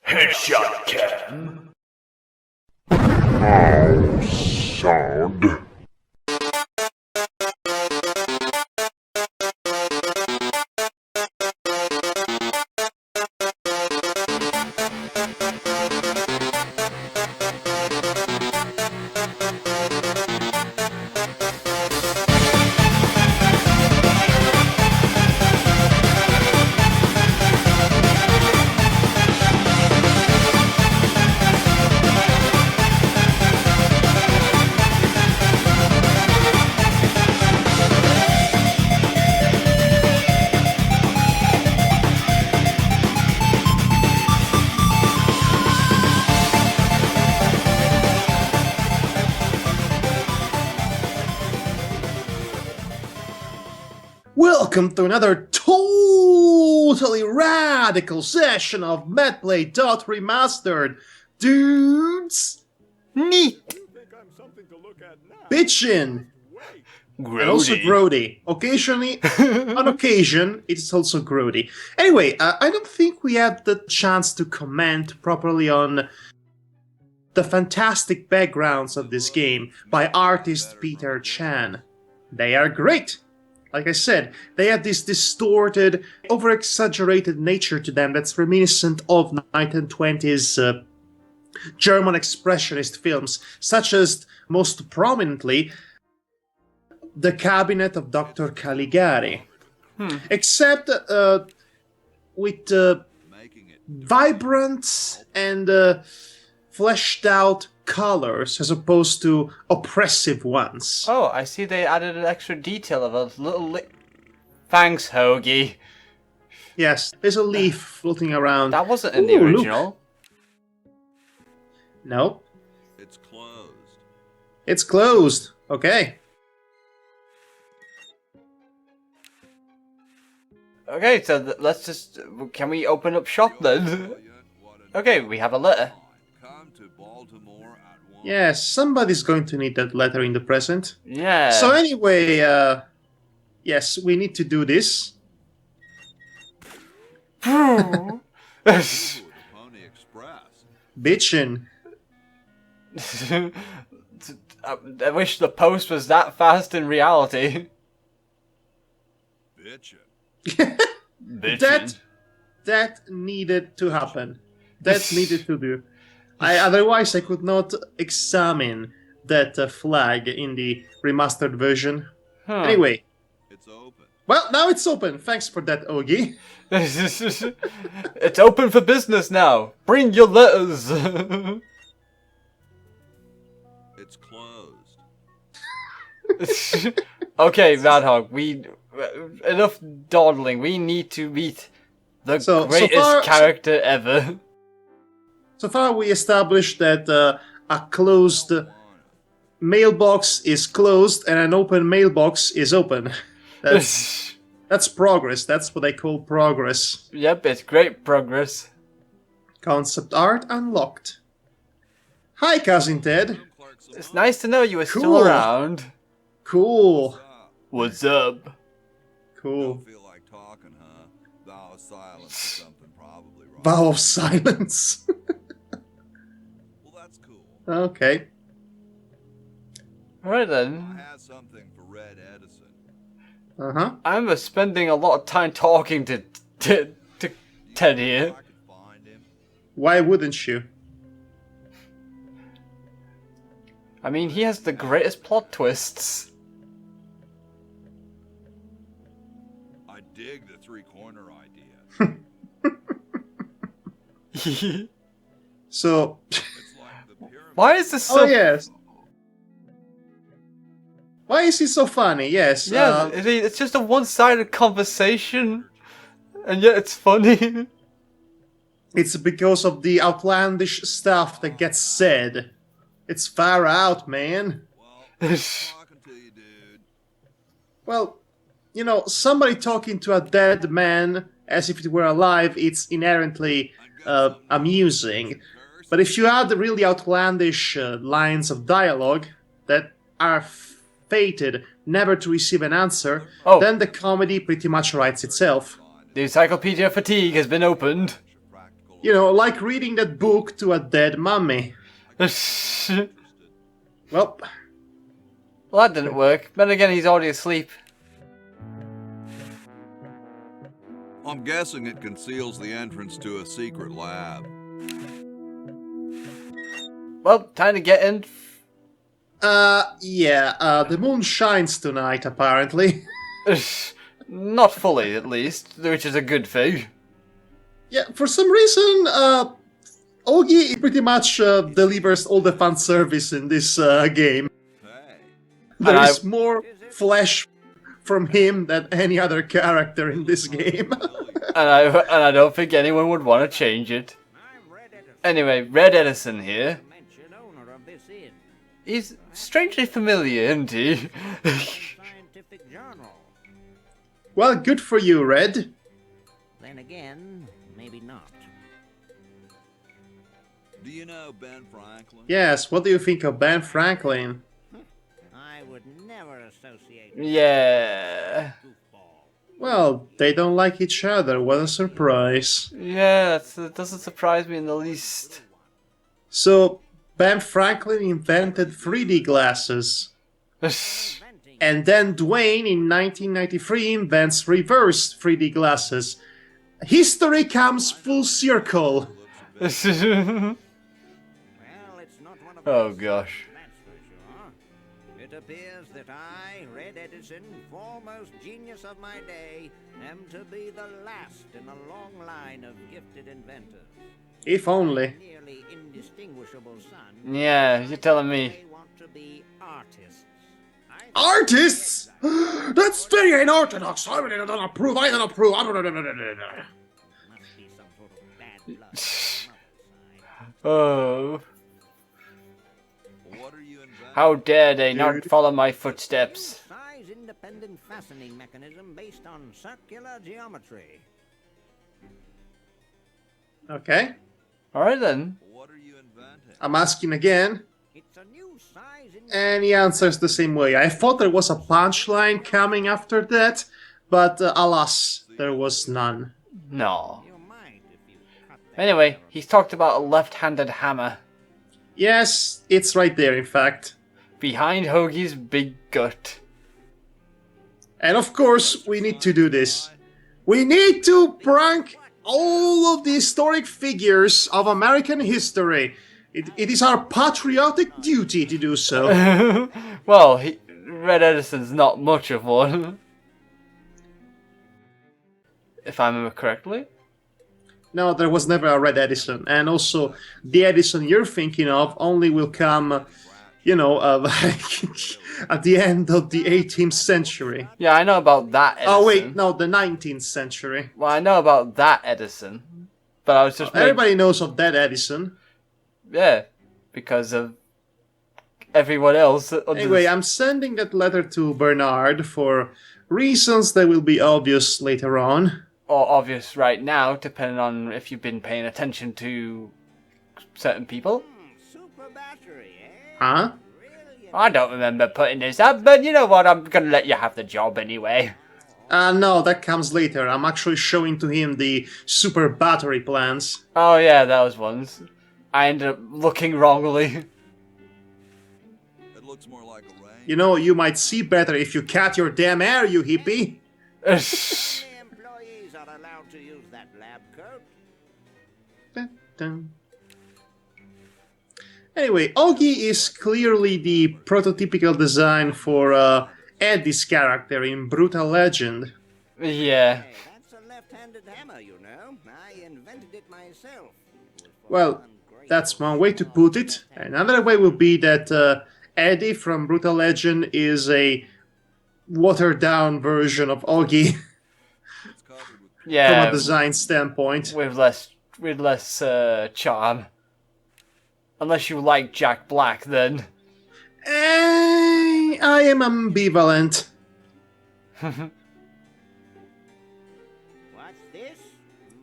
Headshot cam. Oh, sound. Welcome to another totally radical session of MADPlay DOTT Remastered. Dudes! Neat. Bitchin! And also grody. Occasionally, on occasion, it's also grody. Anyway, I don't think we had the chance to comment properly on the fantastic backgrounds of this game by artist Peter Chan. They are great! Like I said, they have this distorted, over-exaggerated nature to them that's reminiscent of 1920s German expressionist films, such as, most prominently, The Cabinet of Dr. Caligari. Except with vibrant and fleshed-out colors as opposed to oppressive ones. Oh, I see they added an extra detail of a little Thanks, Hoagie. Yes, there's a leaf floating around. That wasn't in the original. Look. No. It's closed. It's closed. Okay. Okay, so let's just... Can we open up shop then? Okay, we have a letter. Come to Baltimore at once. Yes, somebody's going to need that letter in the present. Yeah. So anyway, yes, we need to do this. Pony Express. Bitchin. I wish the post was that fast in reality. Bitchin. Bitchin. That needed to happen. That needed to do. Otherwise, I could not examine that flag in the remastered version. Huh. Anyway. It's open. Well, now it's open. Thanks for that, Hoagie. It's open for business now. Bring your letters. It's closed. Okay, Madhog, enough dawdling. We need to meet the greatest character ever. So far, we established that a closed mailbox is closed and an open mailbox is open. That's progress. That's what I call progress. Yep, it's great progress. Concept art unlocked. Hi, Cousin Ted. It's nice to know you were still around. Cool. What's up? Cool. Don't feel like talking, huh? Vow of silence or something probably wrong. Vow of silence. Well, that's cool. Okay. Alright I then. had something for Red Edison. Uh-huh. I'm spending a lot of time talking to Ted here. I could find him. Why wouldn't you? I mean, he has the greatest plot twists. I dig the three-corner idea. So... It's like the pyramid. Why is this so... Oh, yes. Why is he so funny? Yes. Yeah, it's just a one-sided conversation. And yet it's funny. It's because of the outlandish stuff that gets said. It's far out, man. Well, I'm talking to you, dude. Well, you know, somebody talking to a dead man as if it were alive, it's inherently amusing. But if you add really outlandish lines of dialogue that are fated never to receive an answer, then the comedy pretty much writes itself. The encyclopedia fatigue has been opened. You know, like reading that book to a dead mummy. Well, that didn't work. Then again, he's already asleep. I'm guessing it conceals the entrance to a secret lab. Well, time to get in. yeah, the moon shines tonight, apparently. Not fully, at least, which is a good thing. Yeah, for some reason, Hoagie pretty much delivers all the fan service in this game. Hey. There is more flesh from him than any other character in this game. and I don't think anyone would want to change it. Anyway, Red Edison here. He's strangely familiar, isn't he? Well, good for you, Red. Then again, maybe not. Do you know Ben Franklin? Yes, what do you think of Ben Franklin? I would never associate. Yeah. Well, they don't like each other. What a surprise. Yeah, that doesn't surprise me in the least. So, Ben Franklin invented 3D glasses. And then Dwayne, in 1993, invents reverse 3D glasses. History comes full circle. Well, it's not one of Oh gosh. that's for sure. It appears that I, Red Edison, foremost genius of my day, am to be the last in a long line of gifted inventors. If only. Nearly indistinguishable son. Yeah, you're telling me. They want to be artists. Artists? That's very unorthodox. I don't approve. I don't approve. Must be some sort of bad blood on the mother's side. Oh. What are you inventing? How dare they not follow my footsteps? Size-independent fastening mechanism based on circular geometry. Okay. Alright then. What are you inventing? I'm asking again. It's a new size in And he answers the same way. I thought there was a punchline coming after that, but alas, there was none. No. your mind if you cut that. Anyway, he's talked about a left-handed hammer. Yes, it's right there, in fact. Behind Hoagie's big gut. And of course, we need to do this. We need to prank all of the historic figures of American history. It is our patriotic duty to do so. Well, Red Edison's not much of one. If I remember correctly. No, there was never a Red Edison. And also, the Edison you're thinking of only will come, you know, at the end of the 18th century. Yeah, I know about that Edison. Oh, wait, no, the 19th century. Well, I know about that Edison. But I was just Everybody knows of that Edison. Yeah, because of everyone else. Anyway, I'm sending that letter to Bernard for reasons that will be obvious later on. Or obvious right now, depending on if you've been paying attention to certain people. Super battery, eh? Huh? Brilliant. I don't remember putting this up, but you know what, I'm gonna let you have the job anyway. No, that comes later. I'm actually showing to him the super battery plans. Oh yeah, those ones. I ended up looking wrongly. It looks more like a rain. You know, you might see better if you cut your damn hair, you hippie. Only employees are allowed to use that lab coat. Dun. Anyway, Hoagie is clearly the prototypical design for Eddie's character in Brutal Legend. Yeah. Hey, that's a left-handed hammer, you know. I invented it myself. It was for Well, one great that's one way to put it. Another way would be that Eddie from Brutal Legend is a watered-down version of Hoagie It's covered with from Yeah, a design standpoint. with less charm. Unless you like Jack Black, then. I am ambivalent. What's this?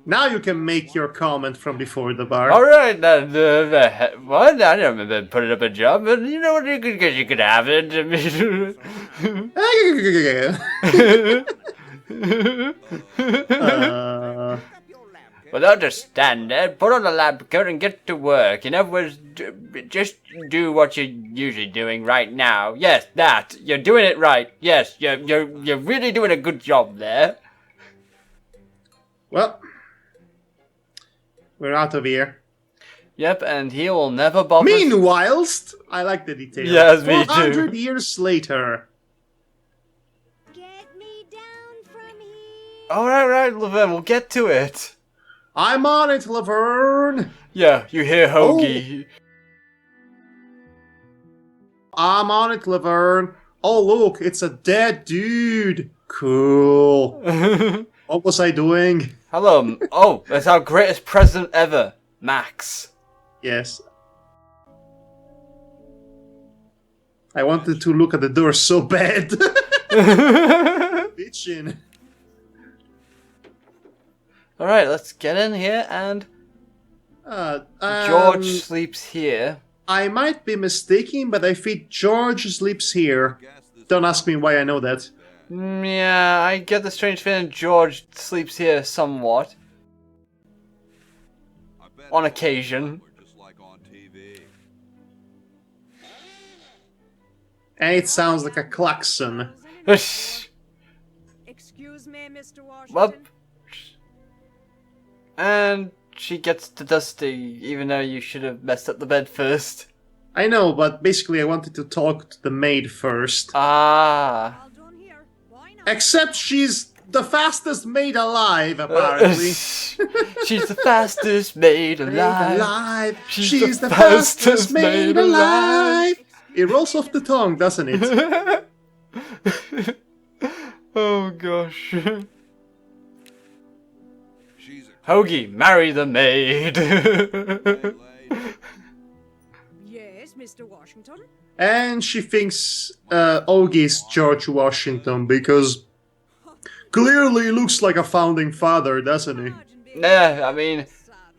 Now you can make your comment from before the bar. Alright, then, what? I don't remember putting up a job, but you know what, you could have it. Uh, Up your lab coat. Well, don't just stand there. Put on the lab coat and get to work. In other words, just do what you're usually doing right now. Yes, that. You're doing it right. Yes, you're really doing a good job there. Well, we're out of here. Yep, and he will never bother. Meanwhile, I like the detail. Yes, me too. 400 years later. Get me down from here. Alright, Laverne, we'll get to it. I'm on it, Laverne. Yeah, you hear Hoagie. I'm on it, Laverne. Oh, look, it's a dead dude. Cool. What was I doing? Hello. Oh, that's our greatest present ever, Max. Yes. I wanted to look at the door so bad. Bitchin. Alright, let's get in here and... George sleeps here. I might be mistaken, but I think George sleeps here. Don't ask me why I know that. Yeah, I get the strange feeling George sleeps here somewhat. On occasion. And it sounds like a klaxon. Excuse me, Mr. Washington. Well, and she gets to Dusty, even though you should have messed up the bed first. I know, but basically I wanted to talk to the maid first. Ah. All done here. Why not? Except she's the fastest maid alive, apparently. She's the fastest maid alive. She's the fastest maid alive. It rolls off the tongue, doesn't it? Oh gosh. Hoagie, marry the maid. Yes, Mr. Washington. And she thinks Ogie's George Washington because clearly looks like a founding father, doesn't he? Yeah, I mean,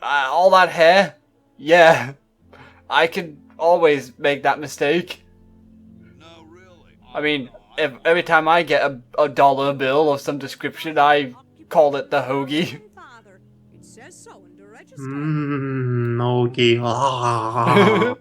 all that hair. Yeah, I could always make that mistake. I mean, if every time I get a dollar bill of some description, I call it the Hoagie. It says so in the register. Ogie. Ah.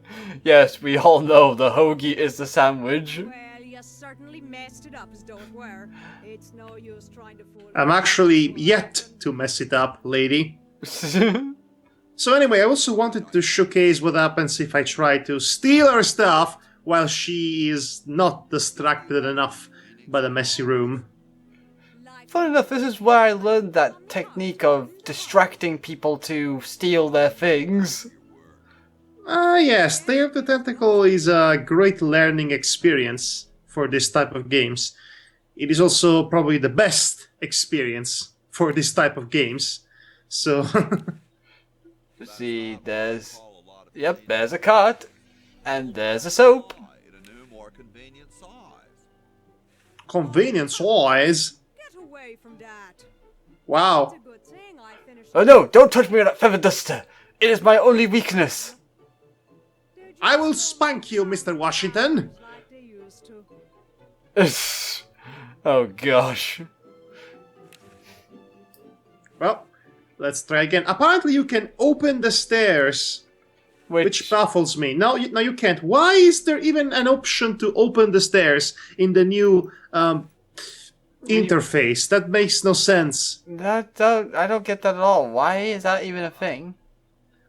Yes, we all know the Hoagie is the sandwich. Well, you certainly messed it up as though it were. It's no use trying to fool. I'm actually yet to mess it up, lady. So anyway, I also wanted to showcase what happens if I try to steal her stuff while she is not distracted enough by the messy room. Fun enough, this is where I learned that technique of distracting people to steal their things. Yes, Day of the Tentacle is a great learning experience for this type of games. It is also probably the best experience for this type of games. So... See, there's... Yep, there's a cart. And there's a soap. Convenient size? Get away from that. Wow. It's a good thing I finished. Oh no, don't touch me with that feather duster. It is my only weakness. I will spank you, Mr. Washington. Like they used to. Oh gosh. Well, let's try again. Apparently you can open the stairs, which baffles me. No, you can't. Why is there even an option to open the stairs in the new interface? That makes no sense. I don't get that at all. Why is that even a thing?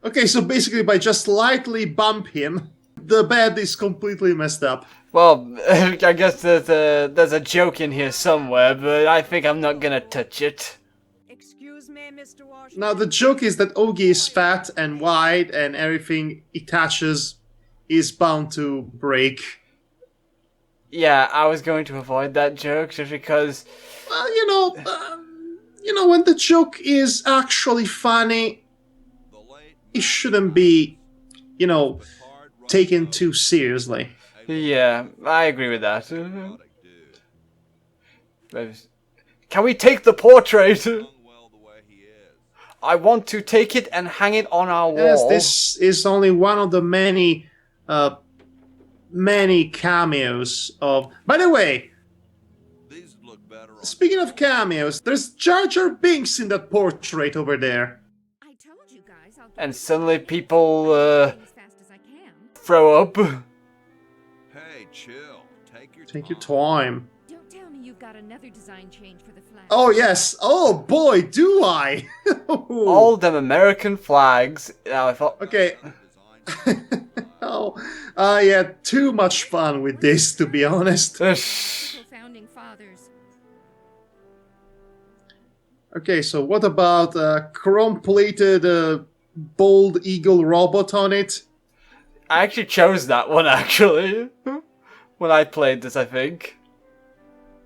Okay, so basically by just slightly bump him, the bed is completely messed up. Well, I guess there's a joke in here somewhere, but I think I'm not gonna touch it. Excuse me, Mr. Washington. Now the joke is that Ogie is fat and wide and everything it touches is bound to break. Yeah, I was going to avoid that joke just because... Well, when the joke is actually funny, it shouldn't be, taken too seriously. Yeah, I agree with that. Can we take the portrait? I want to take it and hang it on our wall. Yes, this is only one of the many cameos of... By the way, speaking of cameos, there's Jar Jar Binks in that portrait over there. and suddenly people As fast as I can. throw up. Hey, chill. Take your Take your time. Don't tell me you've got another design change for the flag. Oh, yes. Oh, boy, do I. All them American flags. Now, if I, Okay. Oh, I had too much fun with this, to be honest. Founding fathers. Okay, so what about a chrome-plated bald eagle robot on it? I actually chose that one, actually. When I played this, I think.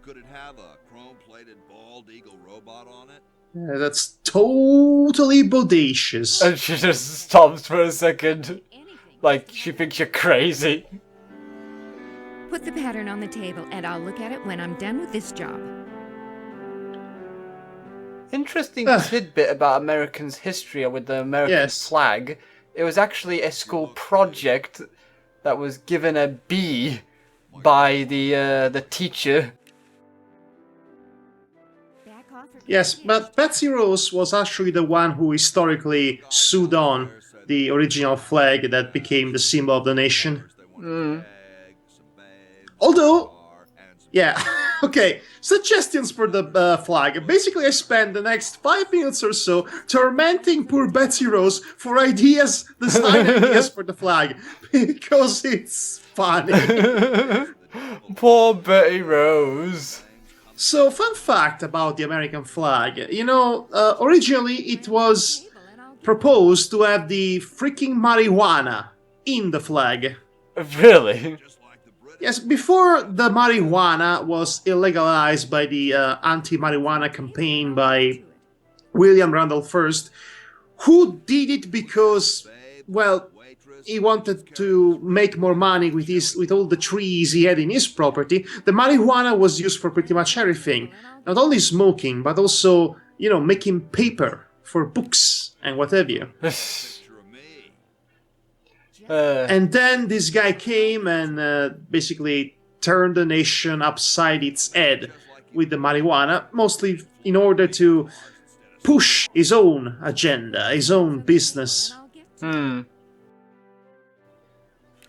Could it have a chrome-plated bald eagle robot on it? Yeah, that's totally bodacious. And she just stops for a second. Anything. Like, she thinks you're crazy. Put the pattern on the table and I'll look at it when I'm done with this job. Interesting tidbit about Americans' history with the American Yes. flag. It was actually a school project that was given a B by the teacher. Back off or Yes, but Betsy Rose was actually the one who historically sewed on the original flag that became the symbol of the nation. Although, yeah, okay, suggestions for the flag. Basically, I spent the next 5 minutes or so tormenting poor Betsy Rose for ideas, design ideas for the flag, because it's funny. Poor Betty Rose. So, fun fact about the American flag. You know, originally it was proposed to have the freaking marijuana in the flag. Really? Yes, before the marijuana was illegalized by the anti-marijuana campaign by William Randolph Hearst, who did it because, well, he wanted to make more money with all the trees he had in his property. The marijuana was used for pretty much everything, not only smoking, but also, you know, making paper for books and what have you. And then this guy came and basically turned the nation upside its head with the marijuana, mostly in order to push his own agenda, his own business.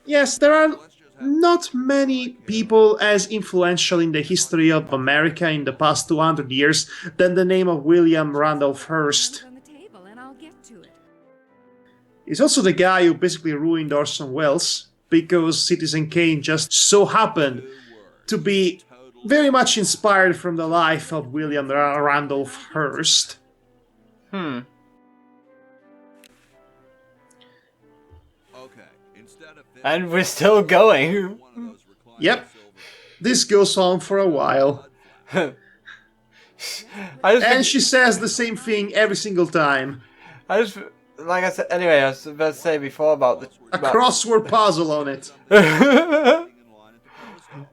Yes, there are not many people as influential in the history of America in the past 200 years than the name of William Randolph Hearst. on the table and I'll get to it. He's also the guy who basically ruined Orson Welles, because Citizen Kane just so happened to be very much inspired from the life of William Randolph Hearst. And we're still going. Yep, this goes on for a while. I just And she says the same thing every single time. like I said, anyway, I was about to say before about the... A crossword puzzle on it.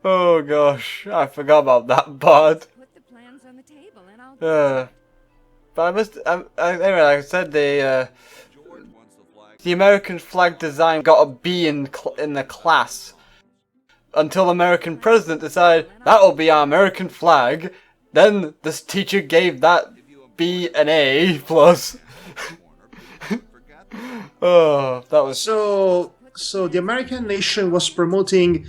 Oh gosh, I forgot about that part. Put the plans on the table and I'll get to But I must... anyway, like I said, the American flag design got a B in the class. Until the American president decided, that'll be our American flag. Then this teacher gave that B an A+. Oh, that was... So the American nation was promoting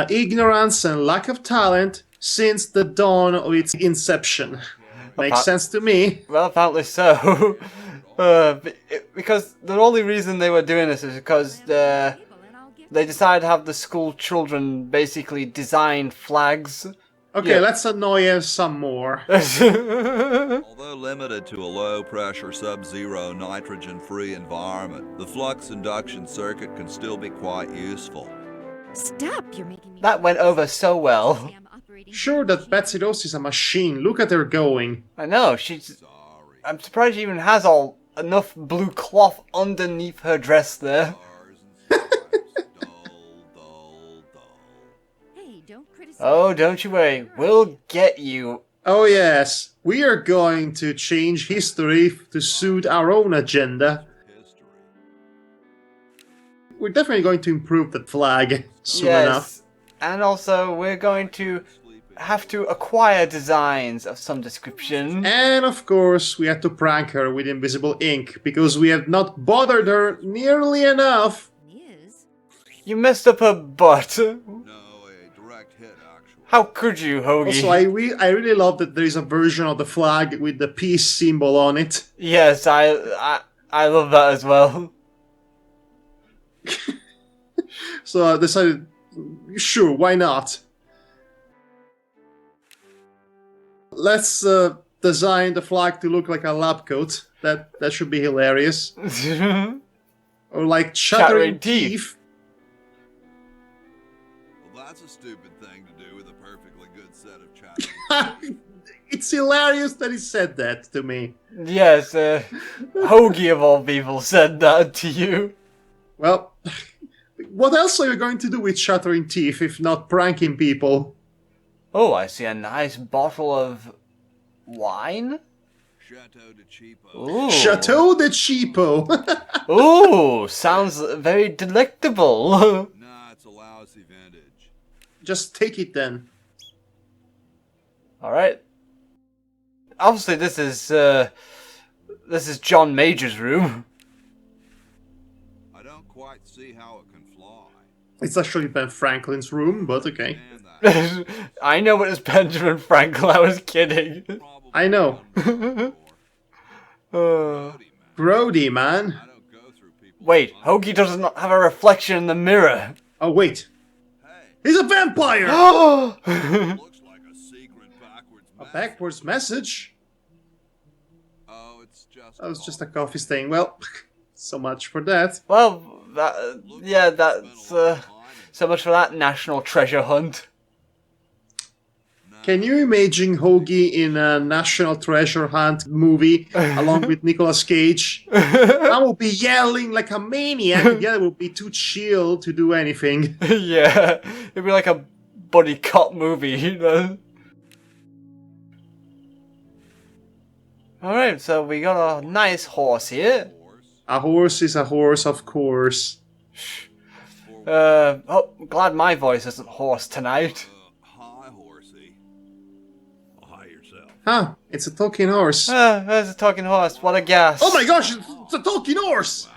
ignorance and lack of talent since the dawn of its inception. Makes sense to me. Well, apparently so. Because the only reason they were doing this is because they decided to have the school children basically design flags. Okay, let's annoy us some more. Although limited to a low-pressure, sub-zero, nitrogen-free environment, the flux induction circuit can still be quite useful. Stop! You're making me. That went over so well. I'm operating. Sure that Betsy Rose is a machine. Look at her going. I know, she's... I'm surprised she even has enough blue cloth underneath her dress there. Hey, don't criticize. Oh, don't you worry, we'll get you. Oh yes, we are going to change history to suit our own agenda. We're definitely going to improve the flag soon enough. And also, we're going to have to acquire designs of some description. And of course, we had to prank her with invisible ink because we have not bothered her nearly enough. Is. You messed up her butt. No, a direct hit, actually. How could you, Hoagie? Also, I really love that there is a version of the flag with the peace symbol on it. Yes, I love that as well. So I decided, sure, why not? Let's design the flag to look like a lab coat. That should be hilarious. Or like shattering teeth. Well, that's a stupid thing to do with a perfectly good set of chattering. It's hilarious that he said that to me. Yes, Hoagie of all people said that to you. Well, what else are you going to do with shattering teeth if not pranking people? Oh, I see a nice bottle of wine. Chateau de Cheapo. Ooh. Chateau de Cheapo. Ooh, sounds very delectable. Nah, it's a lousy vintage. Just take it then. All right. Obviously, this is John Major's room. I don't quite see how it can fly. It's actually Ben Franklin's room, but okay. And that I know it was Benjamin Franklin. I was kidding. probably I know. Grody, man. I don't go through people. Wait, Hoagie does not have a reflection in the mirror. Oh, wait. Hey, He's a vampire! looks like a secret backwards A message. backwards message? Oh, it's just. That was just a coffee stain. Well, so much for that. Well, that's so much for that national treasure hunt. Can you imagine Hoagie in a National Treasure Hunt movie along with Nicolas Cage? I will be yelling like a maniac, and the other will be too chill to do anything. Yeah, it'd be like a buddy cop movie, you know. Alright, so we got a nice horse here. A horse is a horse, of course. Oh, glad my voice isn't hoarse tonight. Hi, horsey. Hi yourself. Huh, it's a talking horse. There's a talking horse, what a gas. Oh my gosh, it's a talking horse!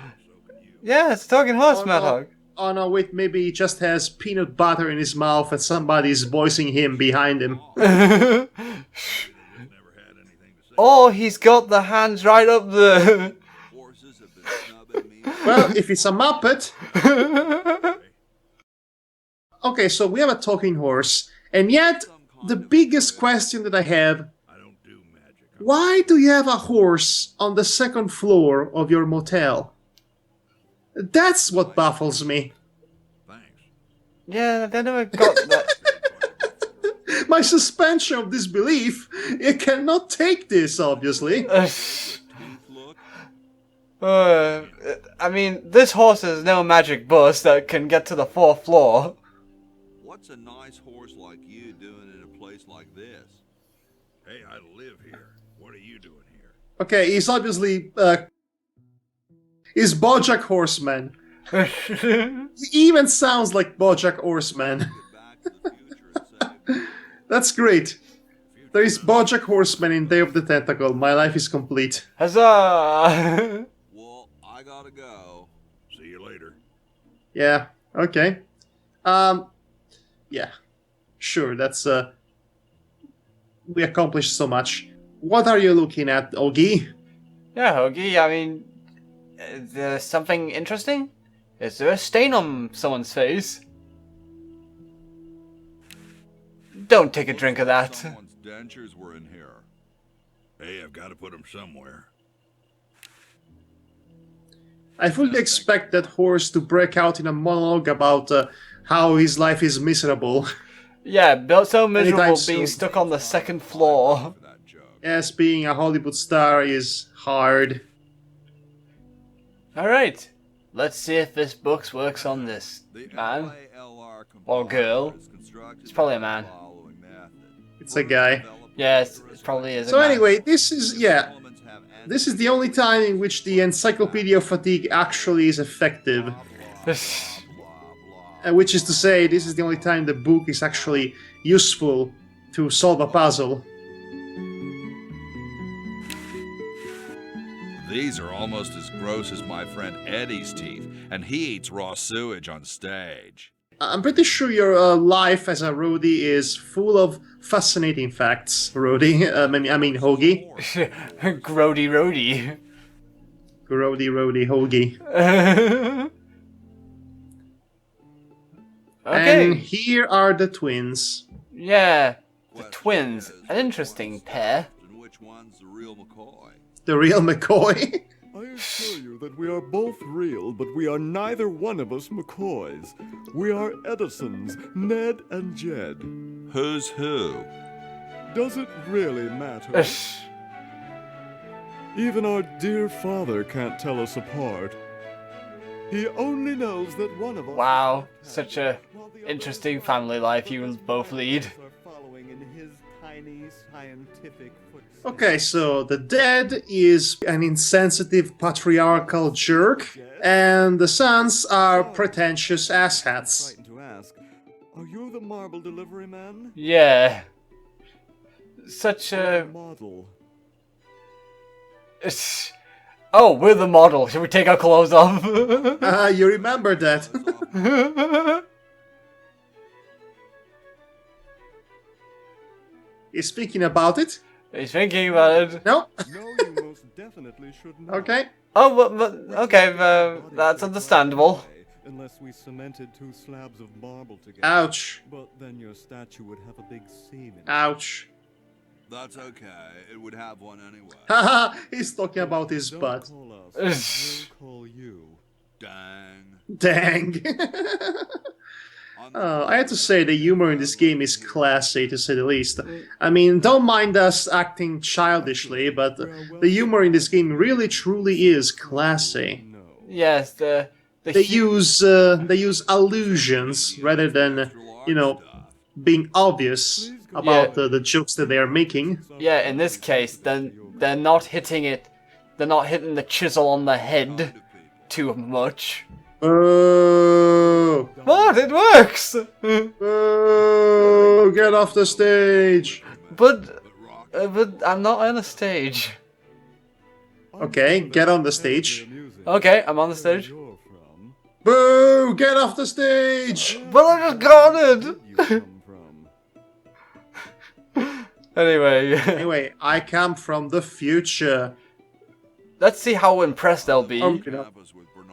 Yeah, it's a talking horse, Oh, no. Madhog. Oh no, wait, maybe he just has peanut butter in his mouth and somebody's voicing him behind him. Never had anything to say. Oh, he's got the hands right up there. Horses have been snubbing me. Well, if it's a Muppet... Okay, so we have a talking horse, and yet, the biggest question that I have, I don't do magic. why do you have a horse on the second floor of your motel? That's what baffles me. Thanks. Yeah, they never got that. My suspension of disbelief, it cannot take this, obviously. Teeth look. I mean, this horse has no magic bus that can get to the fourth floor. What's a nice horse like you doing in a place like this? Hey, I live here. What are you doing here? Okay, he's obviously, he's Bojack Horseman. He even sounds like Bojack Horseman. Get back to the future and say, That's great. There is Bojack Horseman in Day of the Tentacle. My life is complete. Huzzah! well, I gotta go. See you later. Yeah, okay. Yeah. Sure, that's, we accomplished so much. What are you looking at, Ogie? Yeah, Hoagie, I mean, is there something interesting? Is there a stain on someone's face? Don't take a drink of that. Someone's dentures were in here. Hey, I've got to put them somewhere. I fully expect that horse to break out in a monologue about how his life is miserable. Yeah, built so miserable Anytime being soon. stuck on the second floor. For that joke. Yes, being a Hollywood star is hard. Alright, let's see if this book works on this The man. LALR Or girl. is constructed It's probably a by the man. following method. It's a guy. Yes, it probably is. So a man. anyway, this is, yeah, Elements have this is the only time in which the Encyclopedia of Fatigue actually is effective. blah, Which is to say, this is the only time the book is actually useful to solve a puzzle. These are almost as gross as my friend Eddie's teeth, and he eats raw sewage on stage. I'm pretty sure your life as a roadie is full of fascinating facts, roadie. I mean, Hoagie. Grody roadie. Roadie, Hoagie. Okay. And here are the twins. Yeah, the twins. An interesting pair. And which one's the real McCoy? The real McCoy. I assure you that we are both real, but we are neither one of us McCoys. We are Edisons, Ned and Jed. Who's who? Does it really matter? Even our dear father can't tell us apart. He only knows that one of us... Wow, such a interesting family life you both lead. ...are following in his tiny scientific footsteps. Okay, so the dad is an insensitive patriarchal jerk, and the sons are pretentious asshats. Frightened to ask, are you the marble delivery man? Yeah. Such a... Model. Oh, we're the model. Should we take our clothes off? You remember that. He's speaking about it? He's thinking about it. No? No, you most definitely should not. Okay. Oh, okay, that's understandable. Unless we cemented 2 slabs of marble together. Ouch. But then your statue would have a big seam in it. Ouch. That's okay. It would have one anyway. Haha, he's talking about his Don't butt. call us. We'll call you. Dang. Dang. I have to say the humor in this game is classy, to say the least. I mean, don't mind us acting childishly, but the humor in this game really truly is classy. No. Yes, They use allusions rather than, you know, being obvious about the jokes that they are making. Yeah, in this case, then they're not hitting it. They're not hitting the chisel on the head too much. Oh, What? It works. oh, get off the stage. But I'm not on a stage. Okay, get on the stage. Okay, I'm on the stage. You're from. Boo! Get off the stage. But I just got it. You come from. Anyway, Anyway, I come from the future. let's see how impressed they'll be.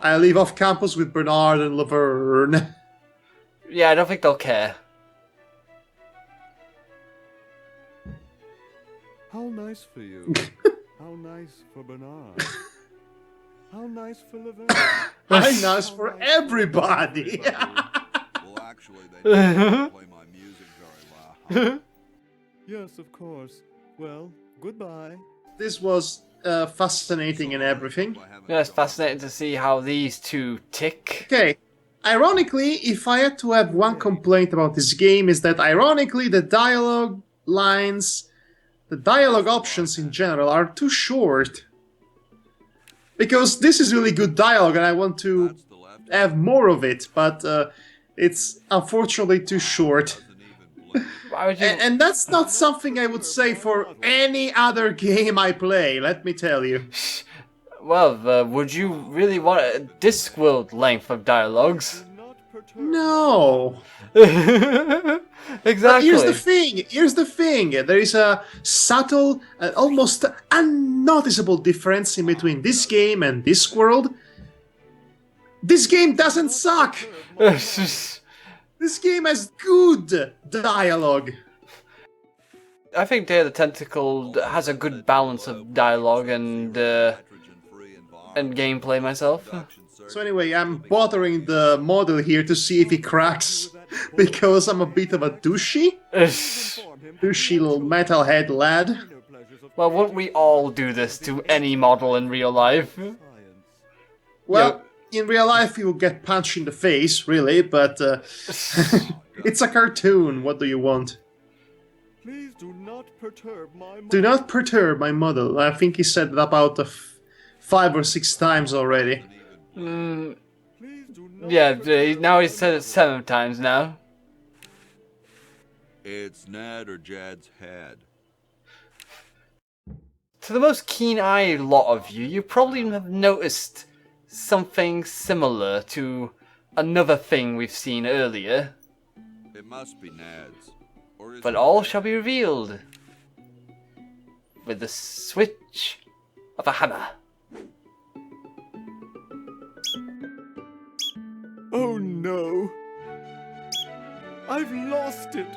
I leave off campus with Bernard and Laverne. Yeah, I don't think they'll care. How nice for you. How nice for Bernard. How nice for Laverne. I'm nice for everybody. Well, actually, they don't play my music very loud. Yes, of course. Well, goodbye. This was fascinating and everything. Yeah, it's fascinating to see how these two tick. Okay, ironically, if I had to have one complaint about this game, is that ironically the dialogue lines, the dialogue options in general are too short. Because this is really good dialogue and I want to have more of it, but it's unfortunately too short. Why would you... And that's not something I would say for any other game I play, let me tell you. Well, would you really want a Discworld length of dialogues? No. Exactly. But here's the thing, there is a subtle, almost unnoticeable difference in between this game and Discworld. This game doesn't suck! This game has good dialogue. I think Day of the Tentacle has a good balance of dialogue and gameplay myself. So anyway, I'm bothering the model here to see if he cracks, because I'm a bit of a douchey little metalhead lad. Well, wouldn't we all do this to any model in real life? Well, in real life you will get punched in the face, really, but it's a cartoon, what do you want? Please do not perturb my model. Do not perturb my model. I think he said that about 5 or 6 times already. Please do not Yeah, now he's said it 7 times now. It's Ned or Jed's head. To the most keen-eyed lot of you, you probably have noticed something similar to another thing we've seen earlier. It must be Ned's. Or is But it all Jed's? shall be revealed with the switch of a hammer. Oh no! I've lost it!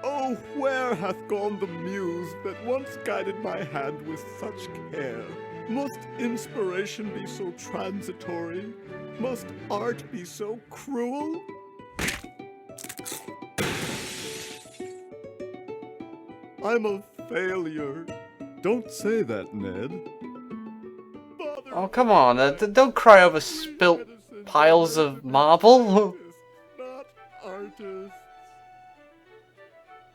Oh, where hath gone the muse that once guided my hand with such care? Must inspiration be so transitory? Must art be so cruel? I'm a failure. Don't say that, Ned. Oh, come on, don't cry over spilt piles of marble. Not artists.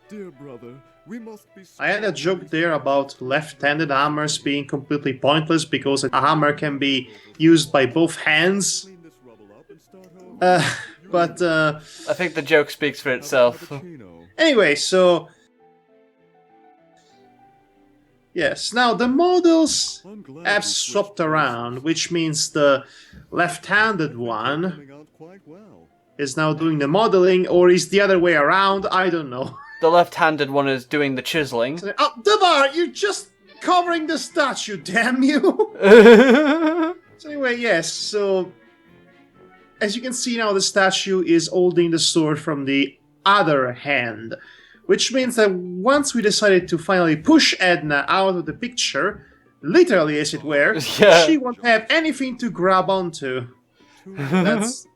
Dear brother, we must be. I had a joke there about left-handed hammers being completely pointless because a hammer can be used by both hands. Clean this rubble up and start over. But I think the joke speaks for itself. Cappuccino. anyway, so yes, now the models I'm glad have we switched swapped around, which means the left-handed one coming out quite well. is now doing the modeling, or is the other way around, I don't know. The left-handed one is doing the chiseling. Oh, Davar, you're just covering the statue, damn you! So anyway, yes, so as you can see now, the statue is holding the sword from the other hand, which means that once we decided to finally push Edna out of the picture, literally as it were, Yeah. she won't have anything to grab onto. That's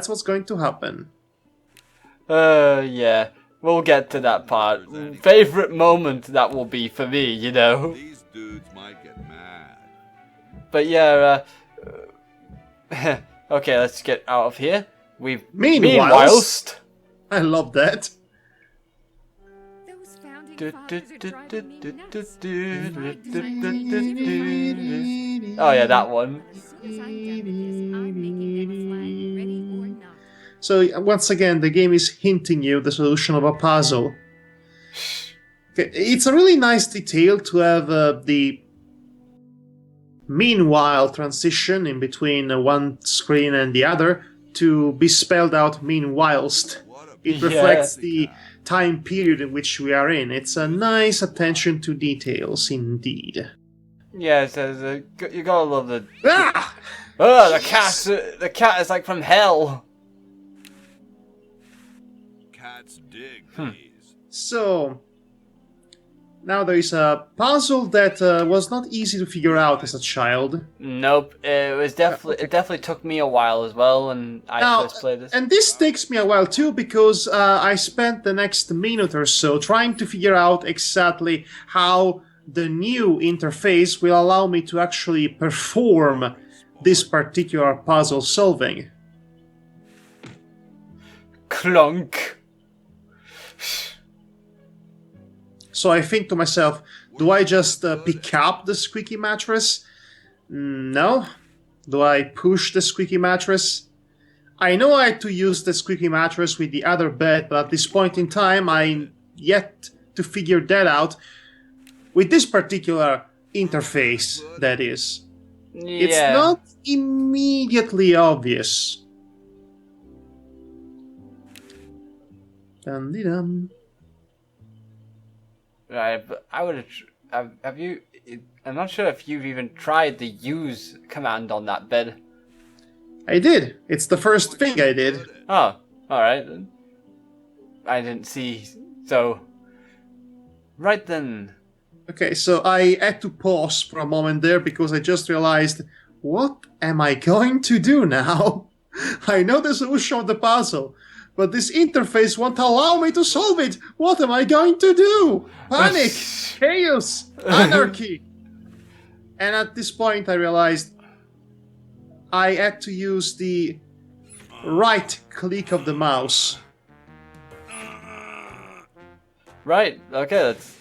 what's going to happen. Yeah. We'll get to that part. Favorite moment that will be for me, you know. These dudes might get mad. But yeah, okay, let's get out of here. Meanwhilest. I love that. Those founding fathers are driving me nuts. As Oh yeah, that one. soon as I'm done with this, I'm making that flag ready or not. So once again, the game is hinting you the solution of a puzzle. Okay, it's a really nice detail to have the meanwhile transition in between one screen and the other to be spelled out meanwhilest. What a It Yeah. reflects the time period in which we are in. It's a nice attention to details indeed. Yeah, it says, you gotta love the... Ah! Oh, the cat is like from hell. cats dig these. So, now there is a puzzle that was not easy to figure out as a child. Nope, it definitely took me a while as well when I first played this. And this takes me a while too, because I spent the next minute or so trying to figure out exactly how the new interface will allow me to actually perform this particular puzzle solving. Clunk. So I think to myself, do I just pick up the squeaky mattress? No. Do I push the squeaky mattress? I know I had to use the squeaky mattress with the other bed, but at this point in time, I'm yet to figure that out with this particular interface, that is. Yeah. It's not immediately obvious. Dum-de-dum. Right, but I would have you... I'm not sure if you've even tried the use command on that bed. I did. It's the first thing I did. Oh, alright then. I didn't see, so... Right then. Okay, so I had to pause for a moment there because I just realized, what am I going to do now? I know the solution of the puzzle, but this interface won't allow me to solve it. What am I going to do? Panic, chaos, anarchy. And at this point I realized I had to use the right click of the mouse. Right, okay, that's...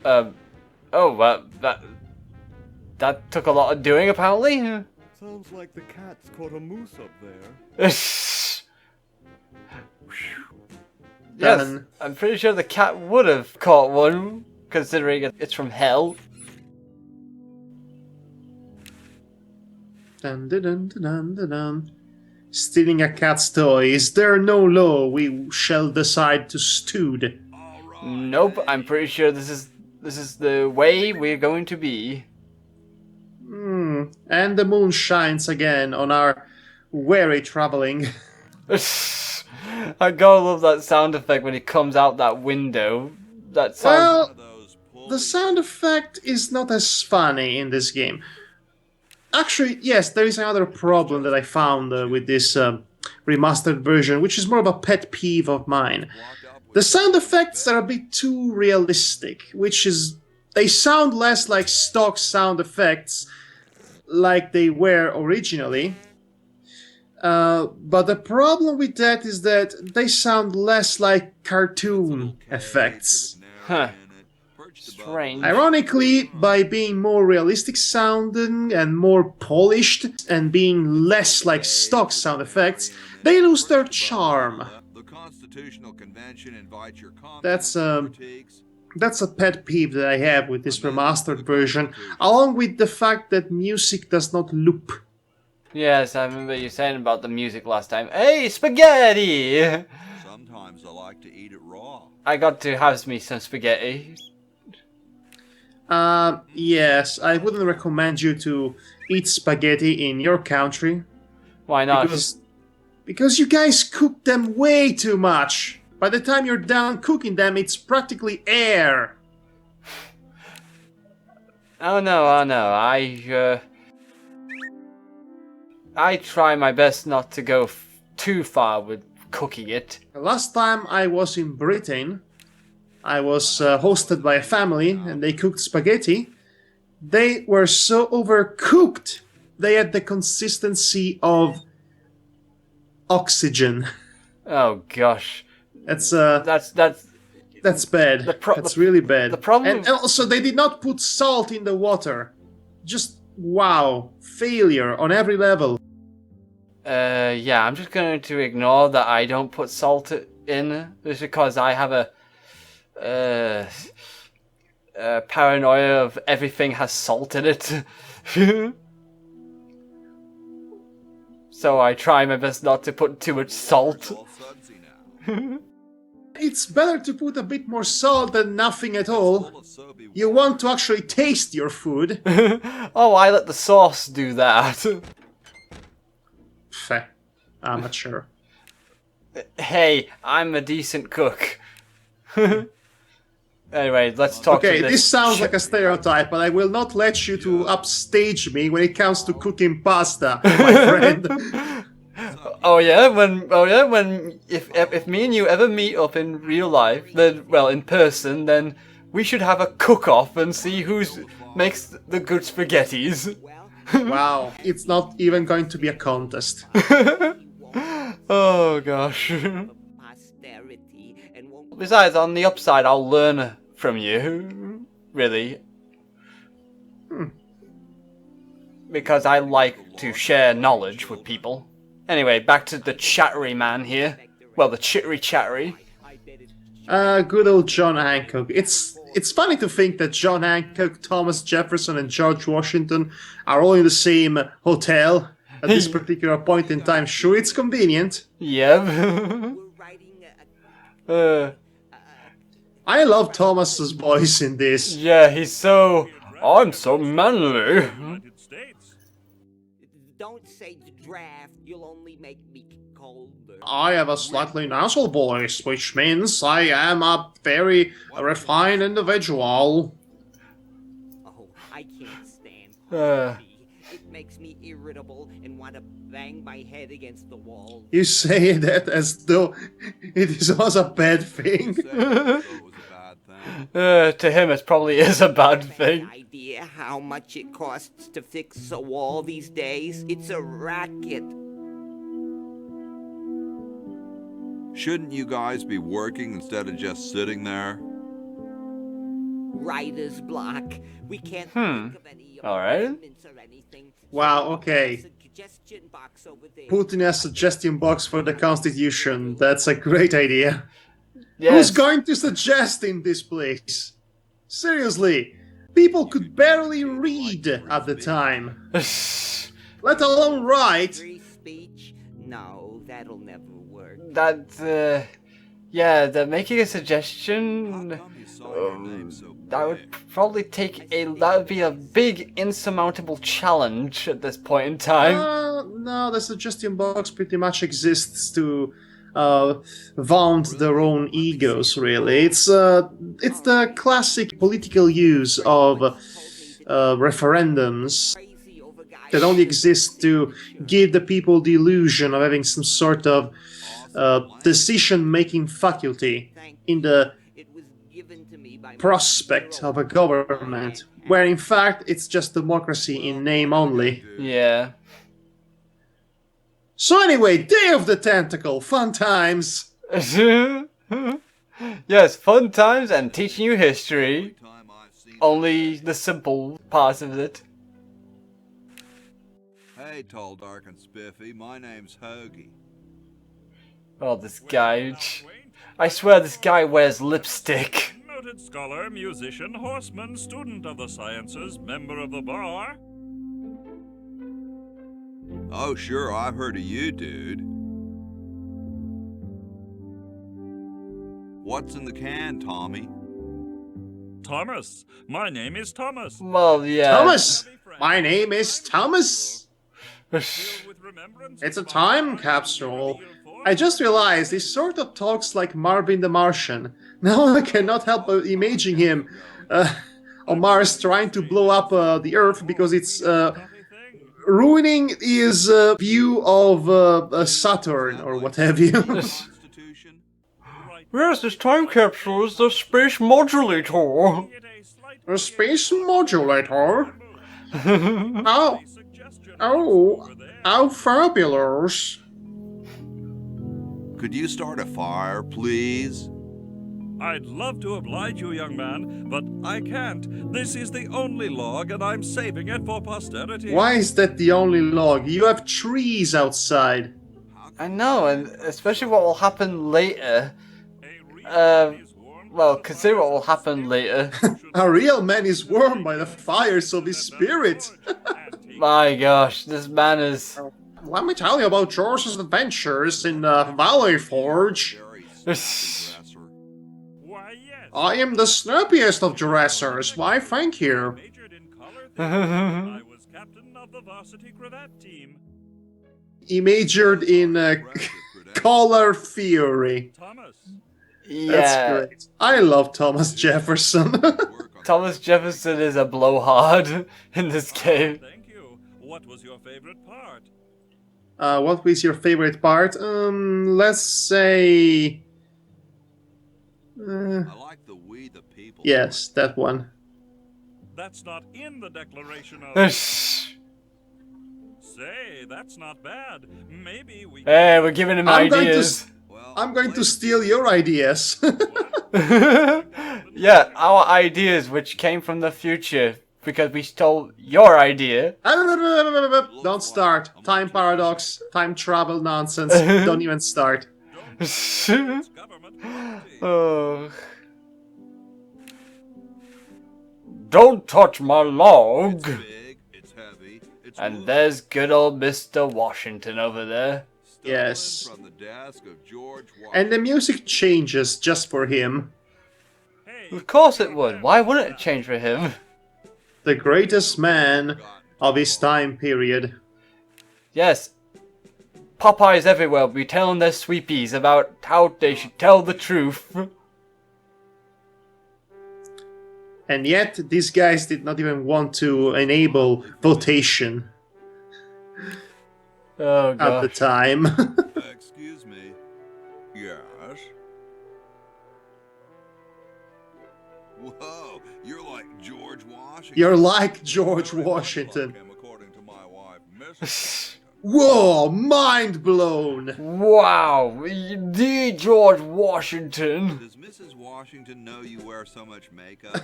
oh, that took a lot of doing, apparently. Sounds like the cat's caught a moose up there. Yes, I'm pretty sure the cat would have caught one, considering it's from hell. Dun, dun, dun, dun, dun, dun. Stealing a cat's toy. Is there no law we shall decide to stood? Nope, I'm pretty sure this is the way we're going to be. And the moon shines again on our weary traveling. I gotta love that sound effect when he comes out that window. That sound. Well, the sound effect is not as funny in this game. Actually, yes, there is another problem that I found with this remastered version, which is more of a pet peeve of mine. The sound effects are a bit too realistic, which is... They sound less like stock sound effects like they were originally. But the problem with that is that they sound less like cartoon effects. Huh. Strange. Ironically, by being more realistic sounding and more polished and being less like stock sound effects, they lose their charm. The Constitutional Convention invites your That's a pet peeve that I have with this remastered version, along with the fact that music does not loop. Yes, I remember you saying about the music last time. Hey, spaghetti! Sometimes I like to eat it raw. I got to have me some spaghetti. Yes, I wouldn't recommend you to eat spaghetti in your country. Why not? Because you guys cook them way too much. By the time you're done cooking them, it's practically air. Oh no, I try my best not to go too far with cooking it. Last time I was in Britain, I was hosted by a family and they cooked spaghetti. They were so overcooked, they had the consistency of oxygen. Oh gosh. That's bad. That's really bad. The problem... And also, they did not put salt in the water. Just, wow. Failure on every level. Yeah, I'm just going to ignore that I don't put salt in, just because I have a paranoia of everything has salt in it. So I try my best not to put too much salt. It's better to put a bit more salt than nothing at all. You want to actually taste your food. Oh, I let the sauce do that. Feh. Amateur. Hey, I'm a decent cook. Anyway, let's talk Okay, to this sounds like a stereotype, but I will not let you to upstage me when it comes to cooking pasta, my friend. If me and you ever meet up in real life, then, well, in person, then we should have a cook-off and see who makes the good spaghettis. Wow, it's not even going to be a contest. Oh gosh. Besides, on the upside, I'll learn from you, really. Because I like to share knowledge with people. Anyway, back to the chattery man here. Well, the chittery-chattery. Good old John Hancock. It's funny to think that John Hancock, Thomas Jefferson, and George Washington are all in the same hotel at this particular point in time. Sure, it's convenient. Yeah. I love Thomas's voice in this. Yeah, I'm so manly. Don't say draft, you'll only make me colder. I have a slightly nasal voice, which means I am a very refined individual. Oh, I can't stand coffee. It makes me irritable and want to bang my head against the wall. You say that as though it was a bad thing. To him, it probably is a bad thing. Idea how much it costs to fix a wall these days? It's a racket. Shouldn't you guys be working instead of just sitting there? Writer's block. We can't think of any Alright. appointments or anything. Wow, okay. suggestion box over there. Putting a suggestion box for the Constitution. That's a great idea. Yes. Who's going to suggest in this place? Seriously, people could barely read at the time. Let alone write. Free speech? No, that'll never work. That, yeah, the making a suggestion, that would probably that would be a big insurmountable challenge at this point in time. No, the suggestion box pretty much exists to vaunt their own egos, really. It's the classic political use of referendums that only exist to give the people the illusion of having some sort of decision-making faculty in the prospect of a government, where in fact it's just democracy in name only. Yeah. So anyway, Day of the Tentacle, fun times! Yes, fun times and teaching you history. Only the simple parts of it. Hey, tall, dark, and spiffy, my name's Hoagie. Oh, this guy. I swear this guy wears lipstick. Noted scholar, musician, horseman, student of the sciences, member of the bar. Oh, sure, I've heard of you, dude. What's in the can, Tommy? Thomas. My name is Thomas. Well, yeah. Thomas! My name is Thomas! It's a time capsule. I just realized he sort of talks like Marvin the Martian. Now I cannot help but imagining him on Mars trying to blow up the Earth because it's ruining his view of Saturn or what have you. Yes, this time capsule is the space modulator. A space modulator? How fabulous. Could you start a fire, please? I'd love to oblige you, young man, but I can't. This is the only log, and I'm saving it for posterity. Why is that the only log? You have trees outside. I know, and especially what will happen later. Well, consider what will happen later. A real man is warmed by the fires of his spirit. My gosh, this man is... Let me tell you about George's adventures in Valley Forge. Why, yes. I am the snappiest of dressers. Why, thank you. Majored in color theory. I was captain of the varsity cravat team. He majored in color theory. Thomas. Yeah. That's great. I love Thomas Jefferson. Thomas Jefferson is a blowhard in this game. Thank you. What was your favorite part? What was your favorite part? Let's say... I like the we the people. yes, that one. That's not in the Declaration of... Say, that's not bad. Maybe we... Hey, we're giving him ideas. I'm going to steal your ideas. Yeah, our ideas which came from the future. Because we stole your idea. Don't start. Time paradox, time travel nonsense. Don't even start. Oh. Don't touch my log. It's big, it's heavy, it's And there's good old Mr. Washington over there. Yes. from the desk of George And the music changes just for him. Of course it would. Why wouldn't it change for him? The greatest man of his time period. Yes. Popeyes everywhere will be telling their sweepies about how they should tell the truth. And yet, these guys did not even want to enable votation Oh at the god. time. Excuse me. Yes? Whoa, you're like George Washington. You're like George Washington. According to my wife, Mrs. Whoa, mind blown. Wow. The George Washington. Does Mrs. Washington know you wear so much makeup?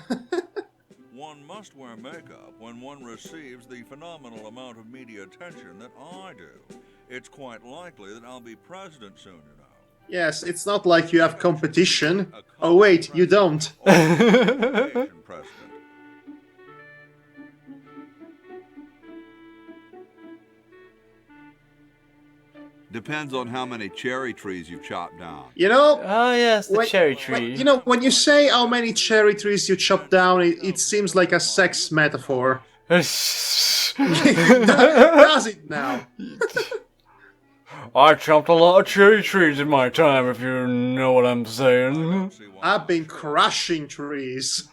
one must wear makeup when one receives the phenomenal amount of media attention that I do. It's quite likely that I'll be president soon, you know. Yes, it's not like you have competition. Oh wait, you don't. President. Depends on how many cherry trees you've chopped down. You know, Oh yes, the cherry tree. you know, when you say how many cherry trees you chop down, it seems like a sex metaphor. Does it now? I chopped a lot of cherry trees in my time, if you know what I'm saying. I've been crushing trees.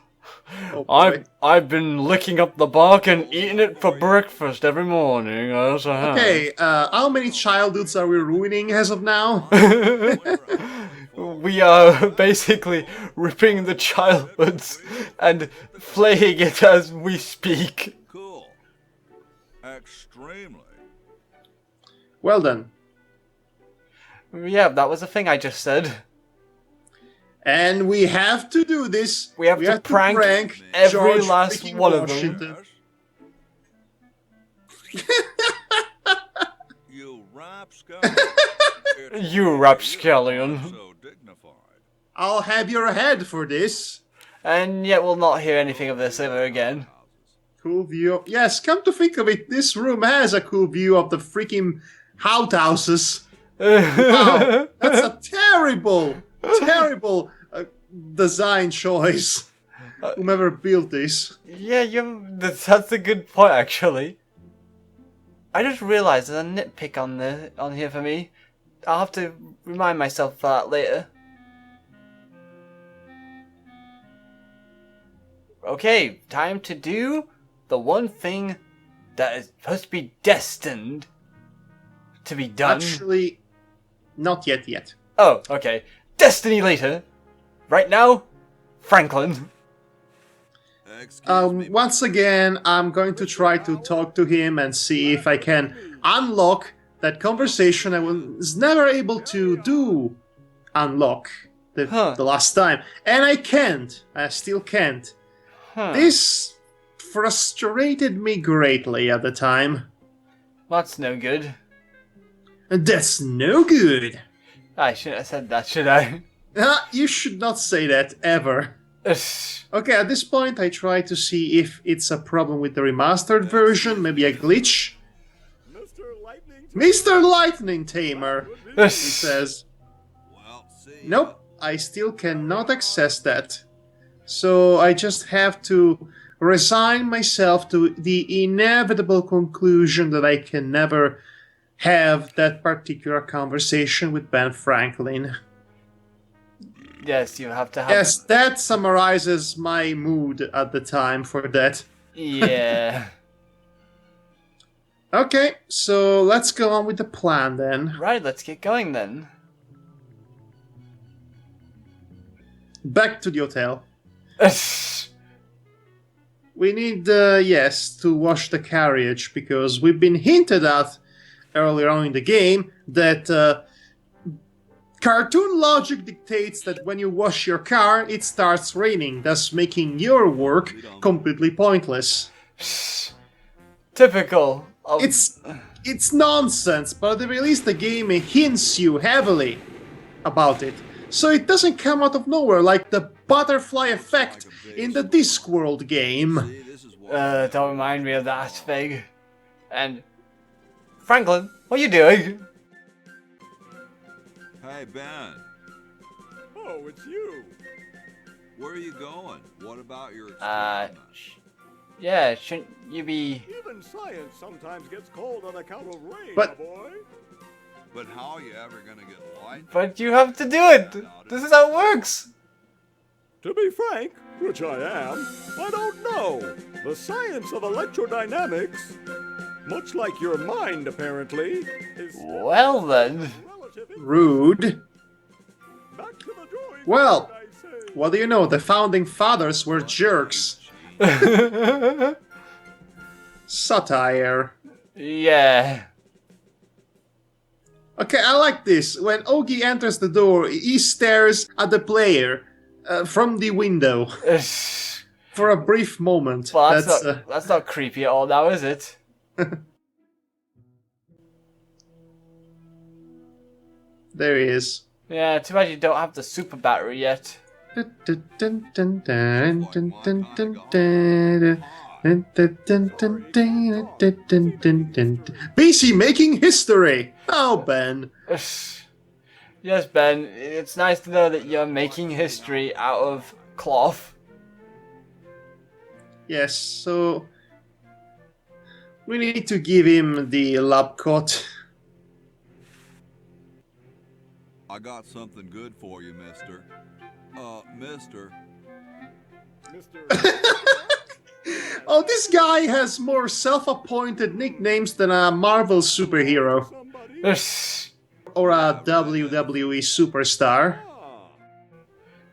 Oh, boy. I've been licking up the bark and eating it for breakfast every morning. Yes, I have. Okay, how many childhoods are we ruining as of now? We are basically ripping the childhoods and playing it as we speak. Cool. Extremely. Well then. Yeah, that was the thing I just said. And we have to do this. We have to prank every George last freaking one of Washington. You rapscallion. You rapscallion. So dignified. I'll have your head for this. And yet we'll not hear anything of this ever again. Cool view. Yes, come to think of it, this room has a cool view of the freaking outhouses. Wow, that's a terrible design choice. Whomever built this. Yeah, that's a good point, actually. I just realised there's a nitpick on here for me. I'll have to remind myself of that later. Okay, time to do the one thing that is supposed to be destined to be done. Actually, not yet. Oh, okay. Destiny later. Right now, Franklin. Excuse me. Once again, I'm going to try to talk to him and see if I can unlock that conversation I was never able to unlock the last time. And I can't. I still can't. This frustrated me greatly at the time. That's no good. That's no good. I shouldn't have said that, should I? You should not say that, ever. Okay, at this point I try to see if it's a problem with the remastered version, maybe a glitch. Mr. Lightning Tamer, he says. Well, see. Nope, I still cannot access that. So I just have to resign myself to the inevitable conclusion that I can never have that particular conversation with Ben Franklin. Yes, you have to have... Yes, that summarizes my mood at the time for that. Yeah. Okay, so let's go on with the plan then. Right, let's get going then. Back to the hotel. We need, yes, to wash the carriage, because we've been hinted at earlier on in the game that cartoon logic dictates that when you wash your car, it starts raining, thus making your work completely pointless. Typical. It's nonsense, but at the very least the game hints you heavily about it. So it doesn't come out of nowhere like the butterfly effect in the Discworld game. Don't remind me of that thing. And Franklin, what are you doing? Hey, Ben. Oh, it's you. Where are you going? What about your experiment? Yeah, shouldn't you be... Even science sometimes gets cold on account of rain, But- my boy. But how are you ever gonna get light? But you have to do it! This is how it works! To be frank, which I am, I don't know. The science of electrodynamics, much like your mind apparently, is Well then. relative. Rude. Back to the drawing Well, board, I say. what do you know? The founding fathers were jerks. Satire. Yeah. Okay, I like this. When Hoagie enters the door, he stares at the player from the window. for a brief moment. Well, that's not creepy at all now, is it? There he is. Yeah, too bad you don't have the super battery yet. BC making history! Oh, Ben. Yes, Ben, it's nice to know that you're making history out of cloth. Yes, so we need to give him the lab coat. I got something good for you, mister. Mister. Oh, this guy has more self-appointed nicknames than a Marvel superhero. Or a WWE superstar.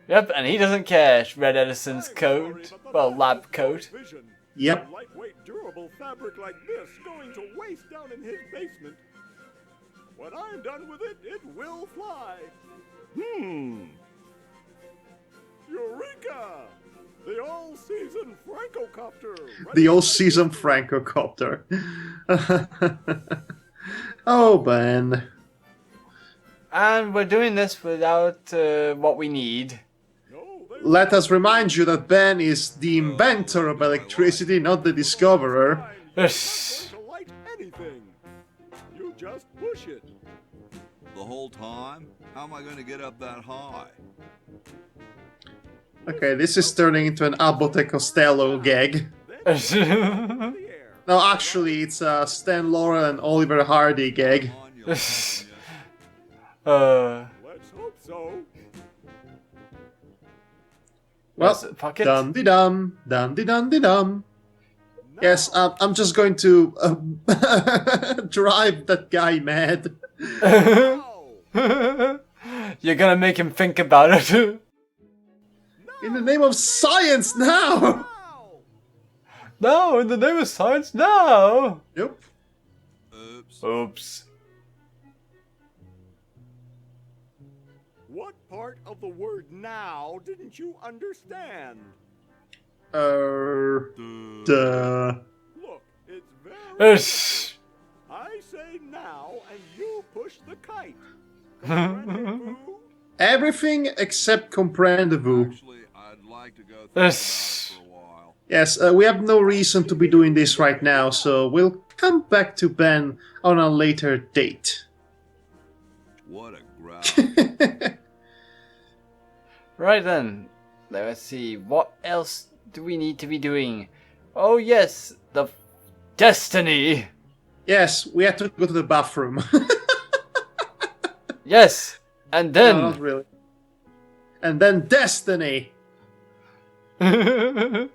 Yep, and he doesn't care. Red Edison's coat. Well, lab coat. Yep. A lightweight, durable fabric like this going to waste down in his basement. When I'm done with it, it will fly. Eureka! The all-season Francocopter. The all-season Francocopter. Oh, Ben. And we're doing this without what we need. Let us remind you that Ben is the inventor of electricity, not the discoverer. To light anything. You just push it. The whole time? How am I going to get up that high? Okay, this is turning into an Abbott and Costello gag. No, actually, it's a Stan Laurel and Oliver Hardy gag. Let's hope so. Well, pocket? dum-de-dum, dum-de-dum-de-dum. Yes, I'm just going to drive that guy mad. You're gonna make him think about it. In the name of science, now! No, in the name of science, no! Nope. Oops. What part of the word now didn't you understand? Duh. Look, it's very Ish. I say now, and you push the kite. Comprende-vous? Everything except comprendez-vous. Actually, I'd like to go through that for a while. Yes, we have no reason to be doing this right now, so we'll come back to Ben on a later date. What a growl. Right then, let's see, what else do we need to be doing? Oh yes, the destiny! Yes, we had to go to the bathroom. Yes, and then... No, not really. And then destiny! I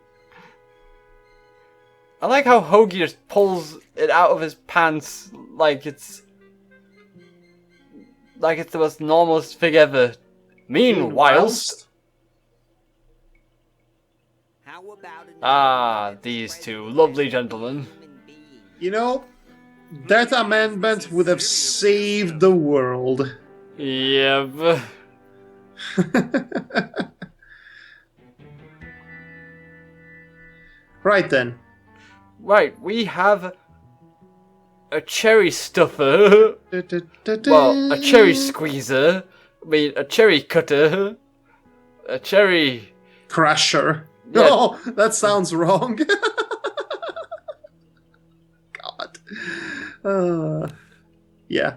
like how Hoagie just pulls it out of his pants like it's the most normalest thing ever. Meanwhile, these two lovely gentlemen. You know, that amendment would have saved the world. Yep. Right then. Right, we have a cherry stuffer. Well, a cherry squeezer. I mean, a cherry cutter. A cherry... Crusher. Yeah. No, that sounds wrong. God. Yeah.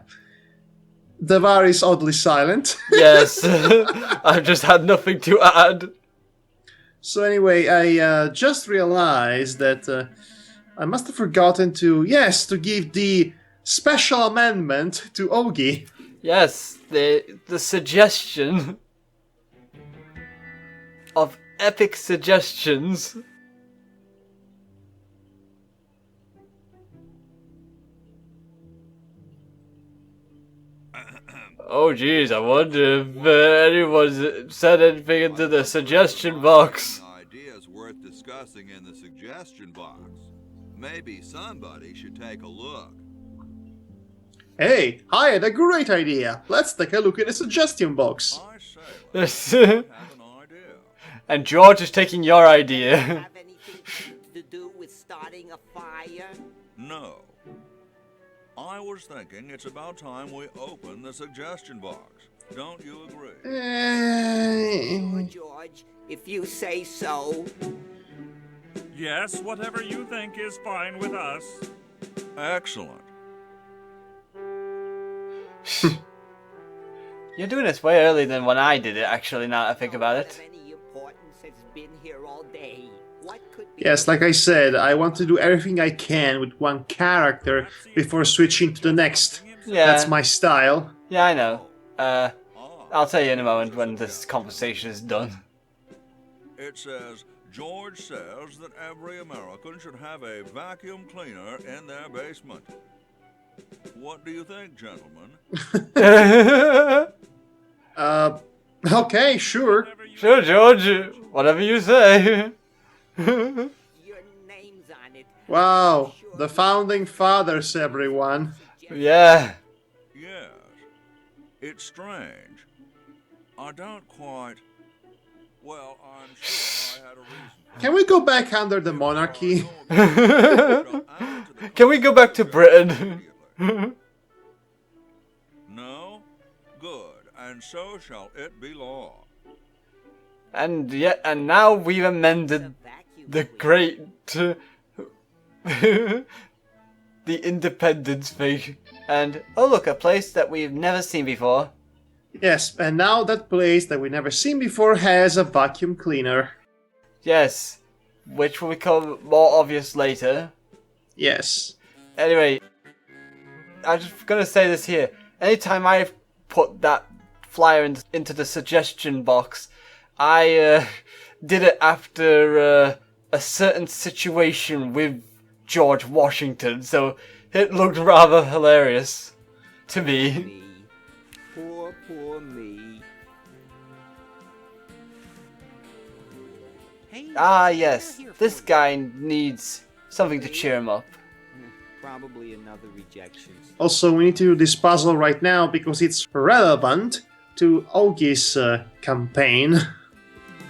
Devar is oddly silent. Yes. I've just had nothing to add. So anyway, I just realized that I must have forgotten to give the special amendment to Hoagie. Yes, the suggestion of epic suggestions. Oh geez, I wonder if anyone's said anything into the suggestion box. Ideas worth discussing in the suggestion box. Maybe somebody should take a look. Hey, I had a great idea. Let's take a look at the suggestion box. I say, let's have an idea. And George is taking your idea. Have anything to do with starting a fire? No. I was thinking it's about time we open the suggestion box. Don't you agree? Sure, George, if you say so. Yes, whatever you think is fine with us. Excellent. You're doing this way earlier than when I did it, actually, now that I think about it. Any importance has been here all day. What could be Yes, like I said, I want to do everything I can with one character before switching to the next. Yeah. That's my style. Yeah, I know. I'll tell you in a moment when this conversation is done. It says, George says that every American should have a vacuum cleaner in their basement. What do you think, gentlemen? Okay, sure. Sure, George. Whatever you say. your names on it? Wow, the founding fathers, everyone. Yeah. Yes. It's strange. I don't quite... Well, I'm sure I had a reason. Can we go back under the monarchy? Can we go back to Britain? No? Good. And so shall it be law. And yet, and now we've amended the great, the independence thing. And oh look, a place that we've never seen before. Yes, and now that place that we never seen before has a vacuum cleaner. Yes, which will become more obvious later. Yes. Anyway, I'm just gonna say this here. Anytime I put that flyer into the suggestion box, I did it after a certain situation with George Washington, so it looked rather hilarious to me. Me. Poor me. Hey, Ah, yes, this guy needs something to cheer him up. Probably another rejection. Also, we need to do this puzzle right now because it's relevant to Hoagie's campaign.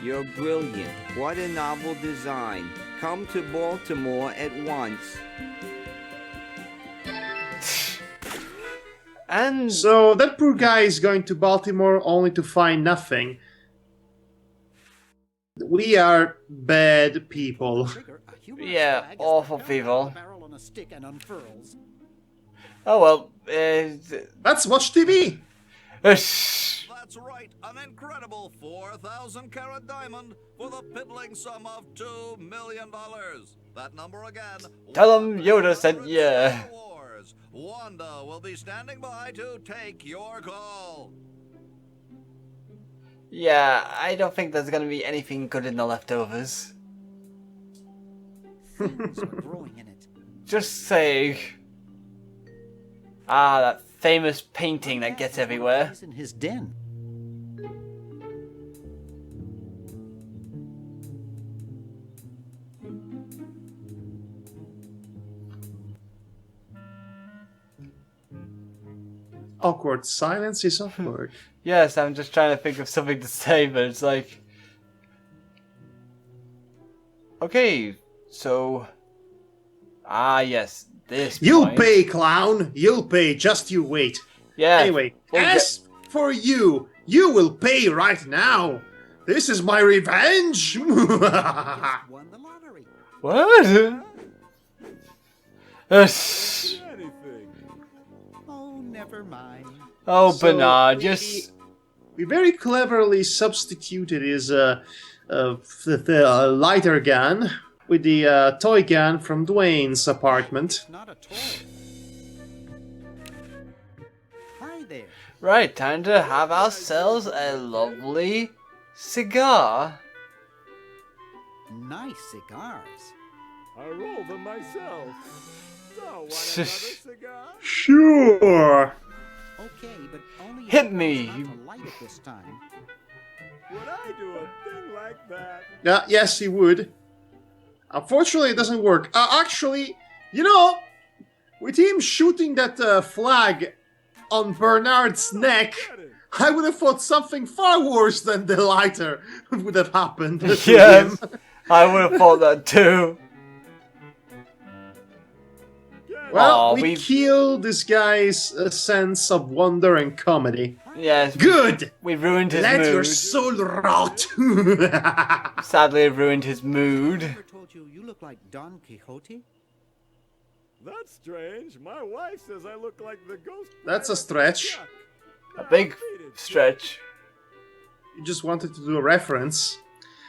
You're brilliant. What a novel design. Come to Baltimore at once. And So that poor guy is going to Baltimore only to find nothing. We are bad people. yeah, awful people. Oh well, Let's watch TV! That's right, an incredible 4,000 carat diamond for the piddling sum of $2 million. That number again. Tell him Yoda said yeah. Wanda will be standing by to take your call. Yeah, I don't think there's gonna be anything good in the leftovers. Just say, that famous painting that gets everywhere. He's in his den. Awkward silence is awkward. Yes, I'm just trying to think of something to say, but it's like... Okay, so... yes, this You'll point. pay, clown! You'll pay, just you wait. Yeah. Anyway, as for you, you will pay right now. This is my revenge! Won the lottery. What? Oh, never mind. Oh, So Bernard, we- just... We very cleverly substituted his the lighter gun with the toy gun from Dwayne's apartment. Not a toy. Hi there. Right, time to have ourselves a lovely cigar. Nice cigars. I roll them myself. So, want another cigar? Sure! Okay, but only if Hit you me, promise you- not to light it this time. Would I do a thing like that? Yes, he would. Unfortunately, it doesn't work. Actually, you know, with him shooting that flag on Bernard's neck, I would have thought something far worse than the lighter would have happened to Yes, him. I would have thought that too. Well, Aw, we killed this guy's sense of wonder and comedy. Yes. Good! We ruined his Let mood. your soul rot! Sadly, it ruined his mood. Never told you you look like Don Quixote? That's strange. My wife says I look like the ghost. That's a stretch. A big stretch. You just wanted to do a reference.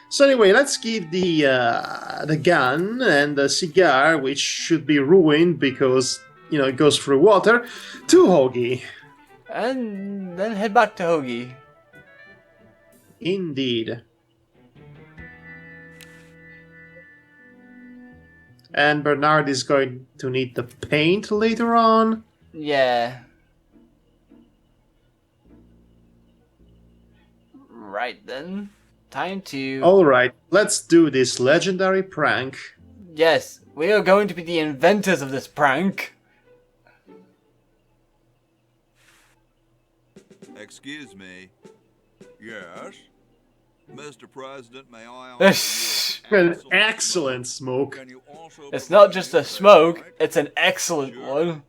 So anyway, let's give the gun and the cigar, which should be ruined because, you know, it goes through water, to Hoagie. And then head back to Hoagie. Indeed. And Bernard is going to need the paint later on. Yeah. Right then. Time to... Alright, let's do this legendary prank. Yes, we are going to be the inventors of this prank. Excuse me. Yes? Mr. President, may I offer you An excellent smoke. Can you also It's not provide just me a with smoke, drink? it's an excellent one.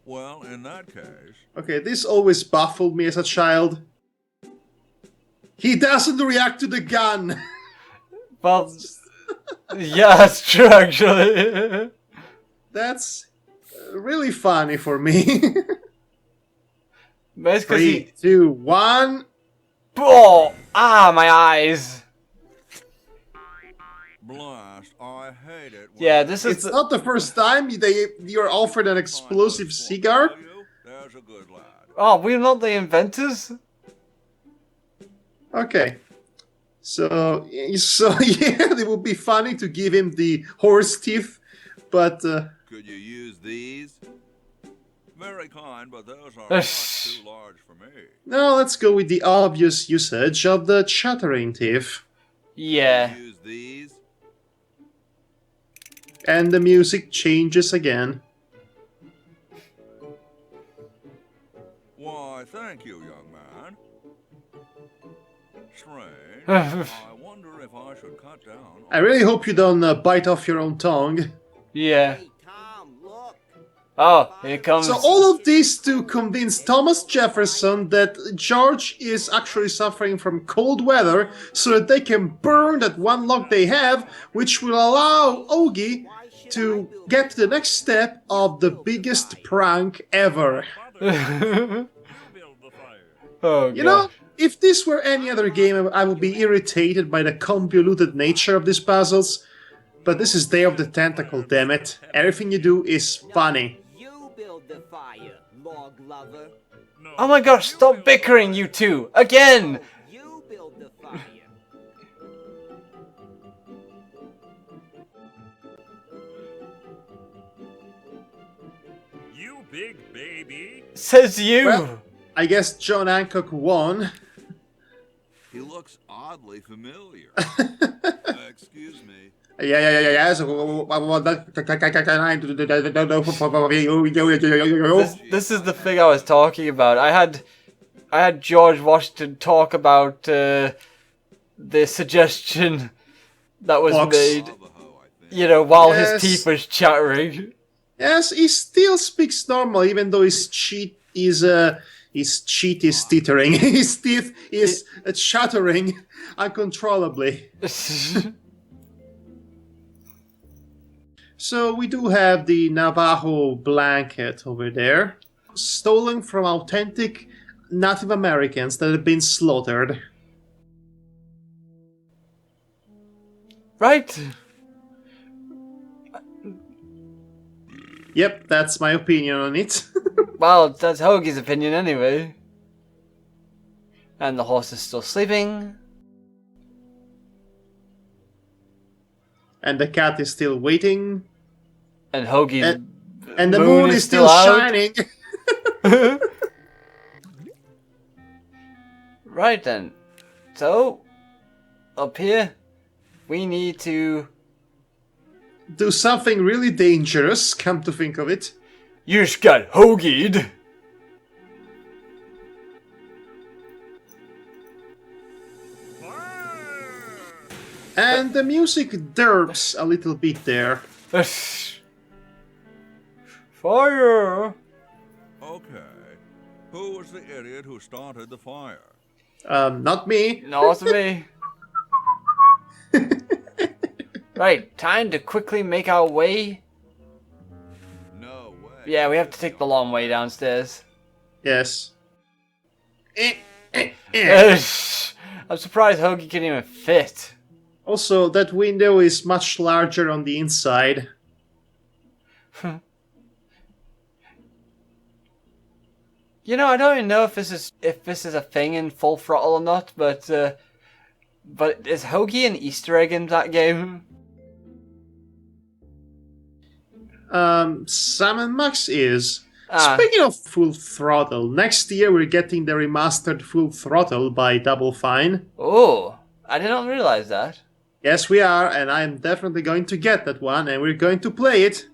Well, in that case, Okay, this always baffled me as a child. He doesn't react to the gun! Well, yeah, that's true actually. That's really funny for me. But it's 'cause he... 3, 2, 1. Oh! Ah, my eyes! blast, I hate it. when Yeah, this is It's not the first time you're offered an explosive cigar. There's a good lad. Oh, we're not the inventors? Okay. So yeah, it would be funny to give him the horse teeth, but Could you use these? Very kind, but those are much too large for me. now let's go with the obvious usage of the chattering teeth. Yeah. Use these? And the music changes again. Why, thank you, young man. Strange. I wonder if I should cut down. I really hope you don't bite off your own tongue. Yeah. Hey, Tom, look. Oh, here comes... So all of this to convince Thomas Jefferson that George is actually suffering from cold weather so that they can burn that one log they have, which will allow Hoagie to get to the next step of the biggest prank ever. Oh, You know, if this were any other game, I would be irritated by the convoluted nature of these puzzles. But this is Day of the Tentacle, damn it. Everything you do is funny. You build the fire, log lover. Oh my gosh, stop bickering, you two! Again! You build the fire. You big baby. Says you! Well, I guess John Hancock won. He looks oddly familiar. Excuse me. Yes. This is the thing I was talking about. I had George Washington talk about the suggestion that was Fox. made, Navajo, I think. you know, while Yes. his teeth was chattering. Yes, he still speaks normal, even though his cheat is teetering. His teeth is chattering uncontrollably. So we do have the Navajo blanket over there, stolen from authentic Native Americans that have been slaughtered. Right? Yep, that's my opinion on it. Well, that's Hoagie's opinion anyway. And the horse is still sleeping. And the cat is still waiting. And Hoagie's And the moon is still out. shining. Right then. So, up here, we need to... Do something really dangerous, come to think of it. You just got Hoagie'd. And the music derps a little bit there. Fire! Okay. Who was the idiot who started the fire? Not me. No, it's me. Right, time to quickly make our way. No way. Yeah, we have to take the long way downstairs. Yes. I'm surprised Hoagie can even fit. Also, that window is much larger on the inside. You know, I don't even know if this is a thing in Full Throttle or not, but is Hoagie an Easter egg in that game? Sam and Max is. Ah. Speaking of Full Throttle, next year we're getting the remastered Full Throttle by Double Fine. Oh, I did not realize that. Yes, we are, and I'm definitely going to get that one, and we're going to play it.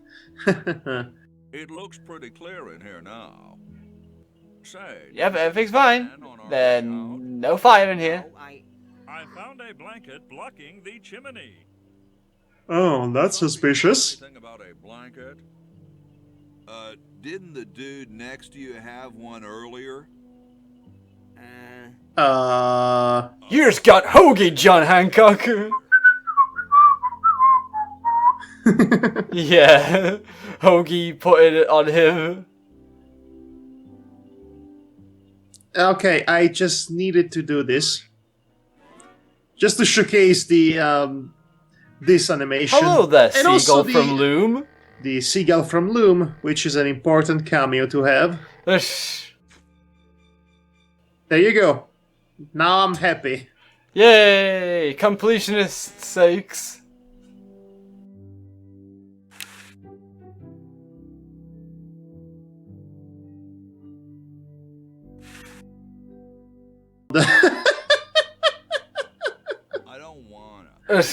It looks pretty clear in here now. Say, Yep, everything's fine. Then no fire in here. I found a blanket blocking the chimney. Oh, that's suspicious. anything about a blanket? Didn't the dude next to you have one earlier? You just got Hoagie, John Hancock. Yeah, Hoagie put it on him. Okay, I just needed to do this. Just to showcase the, this animation. Hello there, And seagull also from Loom. The seagull from Loom, which is an important cameo to have. There you go. Now I'm happy. Yay! Completionist sakes. I don't wanna.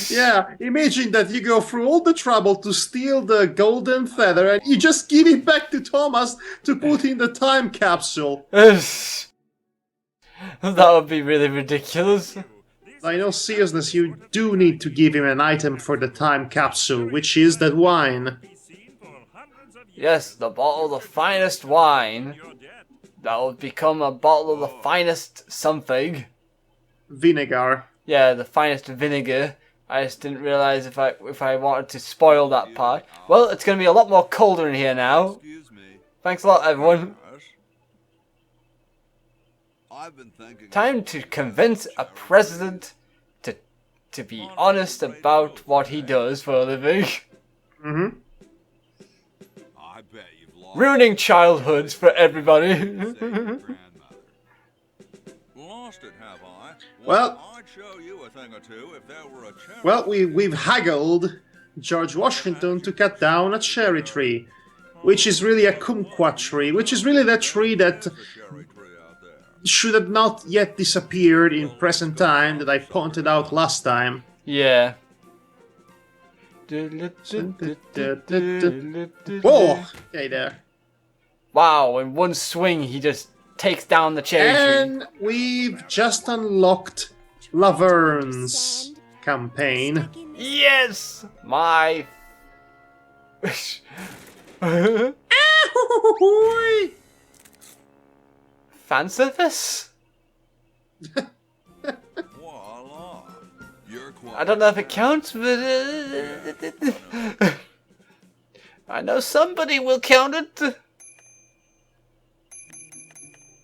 Yeah, imagine that you go through all the trouble to steal the golden feather and you just give it back to Thomas to put in the time capsule. That would be really ridiculous. In all seriousness, you do need to give him an item for the time capsule, which is that wine. Yes, the bottle of the finest wine. That will become a bottle of the finest something. Vinegar. Yeah, the finest vinegar. I just didn't realize if I wanted to spoil that part. Well, it's going to be a lot more colder in here now. Excuse me. Thanks a lot, everyone. Yes? I've been thinking. Time to convince a president to be honest about what he does for a living. Mm-hmm. I bet you've lost. Ruining childhoods for everybody. Lost it, have I? Well, I'd show you a thing or two if there were a cherry. well, we've haggled George Washington to cut down a cherry tree, which is really a kumquat tree, which is really that tree that There's a cherry tree out there. should have not yet disappeared in present time that I pointed out last time. Yeah. Whoa! Okay, there. Wow, in one swing he just takes down the cherry tree. And we've just unlocked Laverne's campaign. Yes! My... Fan service? Voila. You're quite. I don't know if it counts, but... I know somebody will count it.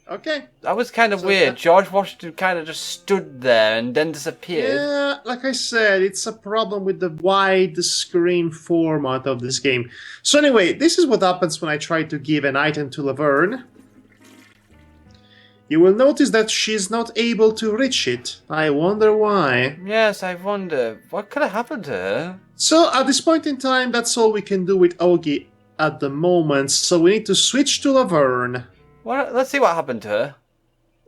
Okay. That was kind of So weird. that- George Washington kind of just stood there and then disappeared. Yeah, like I said, it's a problem with the wide screen format of this game. So anyway, this is what happens when I try to give an item to Laverne. You will notice that she's not able to reach it. I wonder why. Yes, I wonder. What could have happened to her? So at this point in time, that's all we can do with Hoagie at the moment, so we need to switch to Laverne. What? Let's see what happened to her.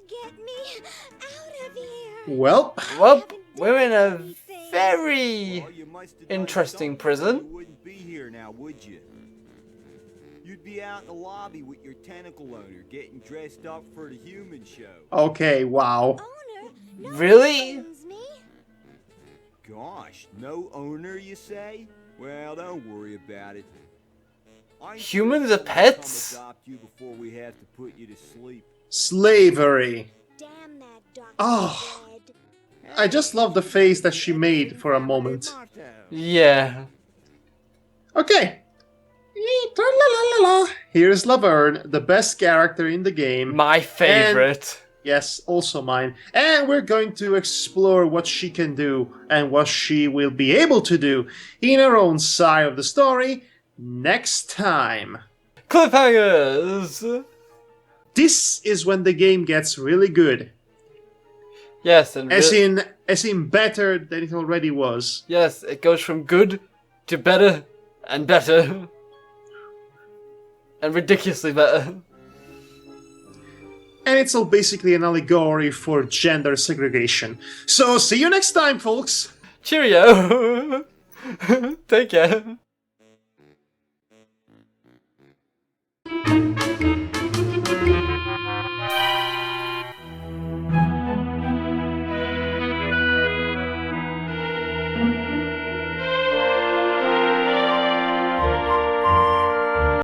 Get me out of here. Well, Well, we're in a very interesting prison. You wouldn't be here now, would you? You'd be out in the lobby with your tentacle owner, getting dressed up for the human show. okay, wow. Owner, no one Really? owns me. gosh, no owner, you say? Well, don't worry about it. Humans are pets? Come adopt you before we have to put you to sleep. Slavery. Damn that Dr. Oh, Red. I just love the face that she made for a moment. Yeah. Okay. Here's Laverne, the best character in the game. My favorite. Yes, also mine. And we're going to explore what she can do and what she will be able to do in her own side of the story next time. Cliffhangers! This is when the game gets really good. Yes, and as in better than it already was. Yes, it goes from good to better and better. And ridiculously better. And it's all basically an allegory for gender segregation. So, see you next time, folks! Cheerio! Take care.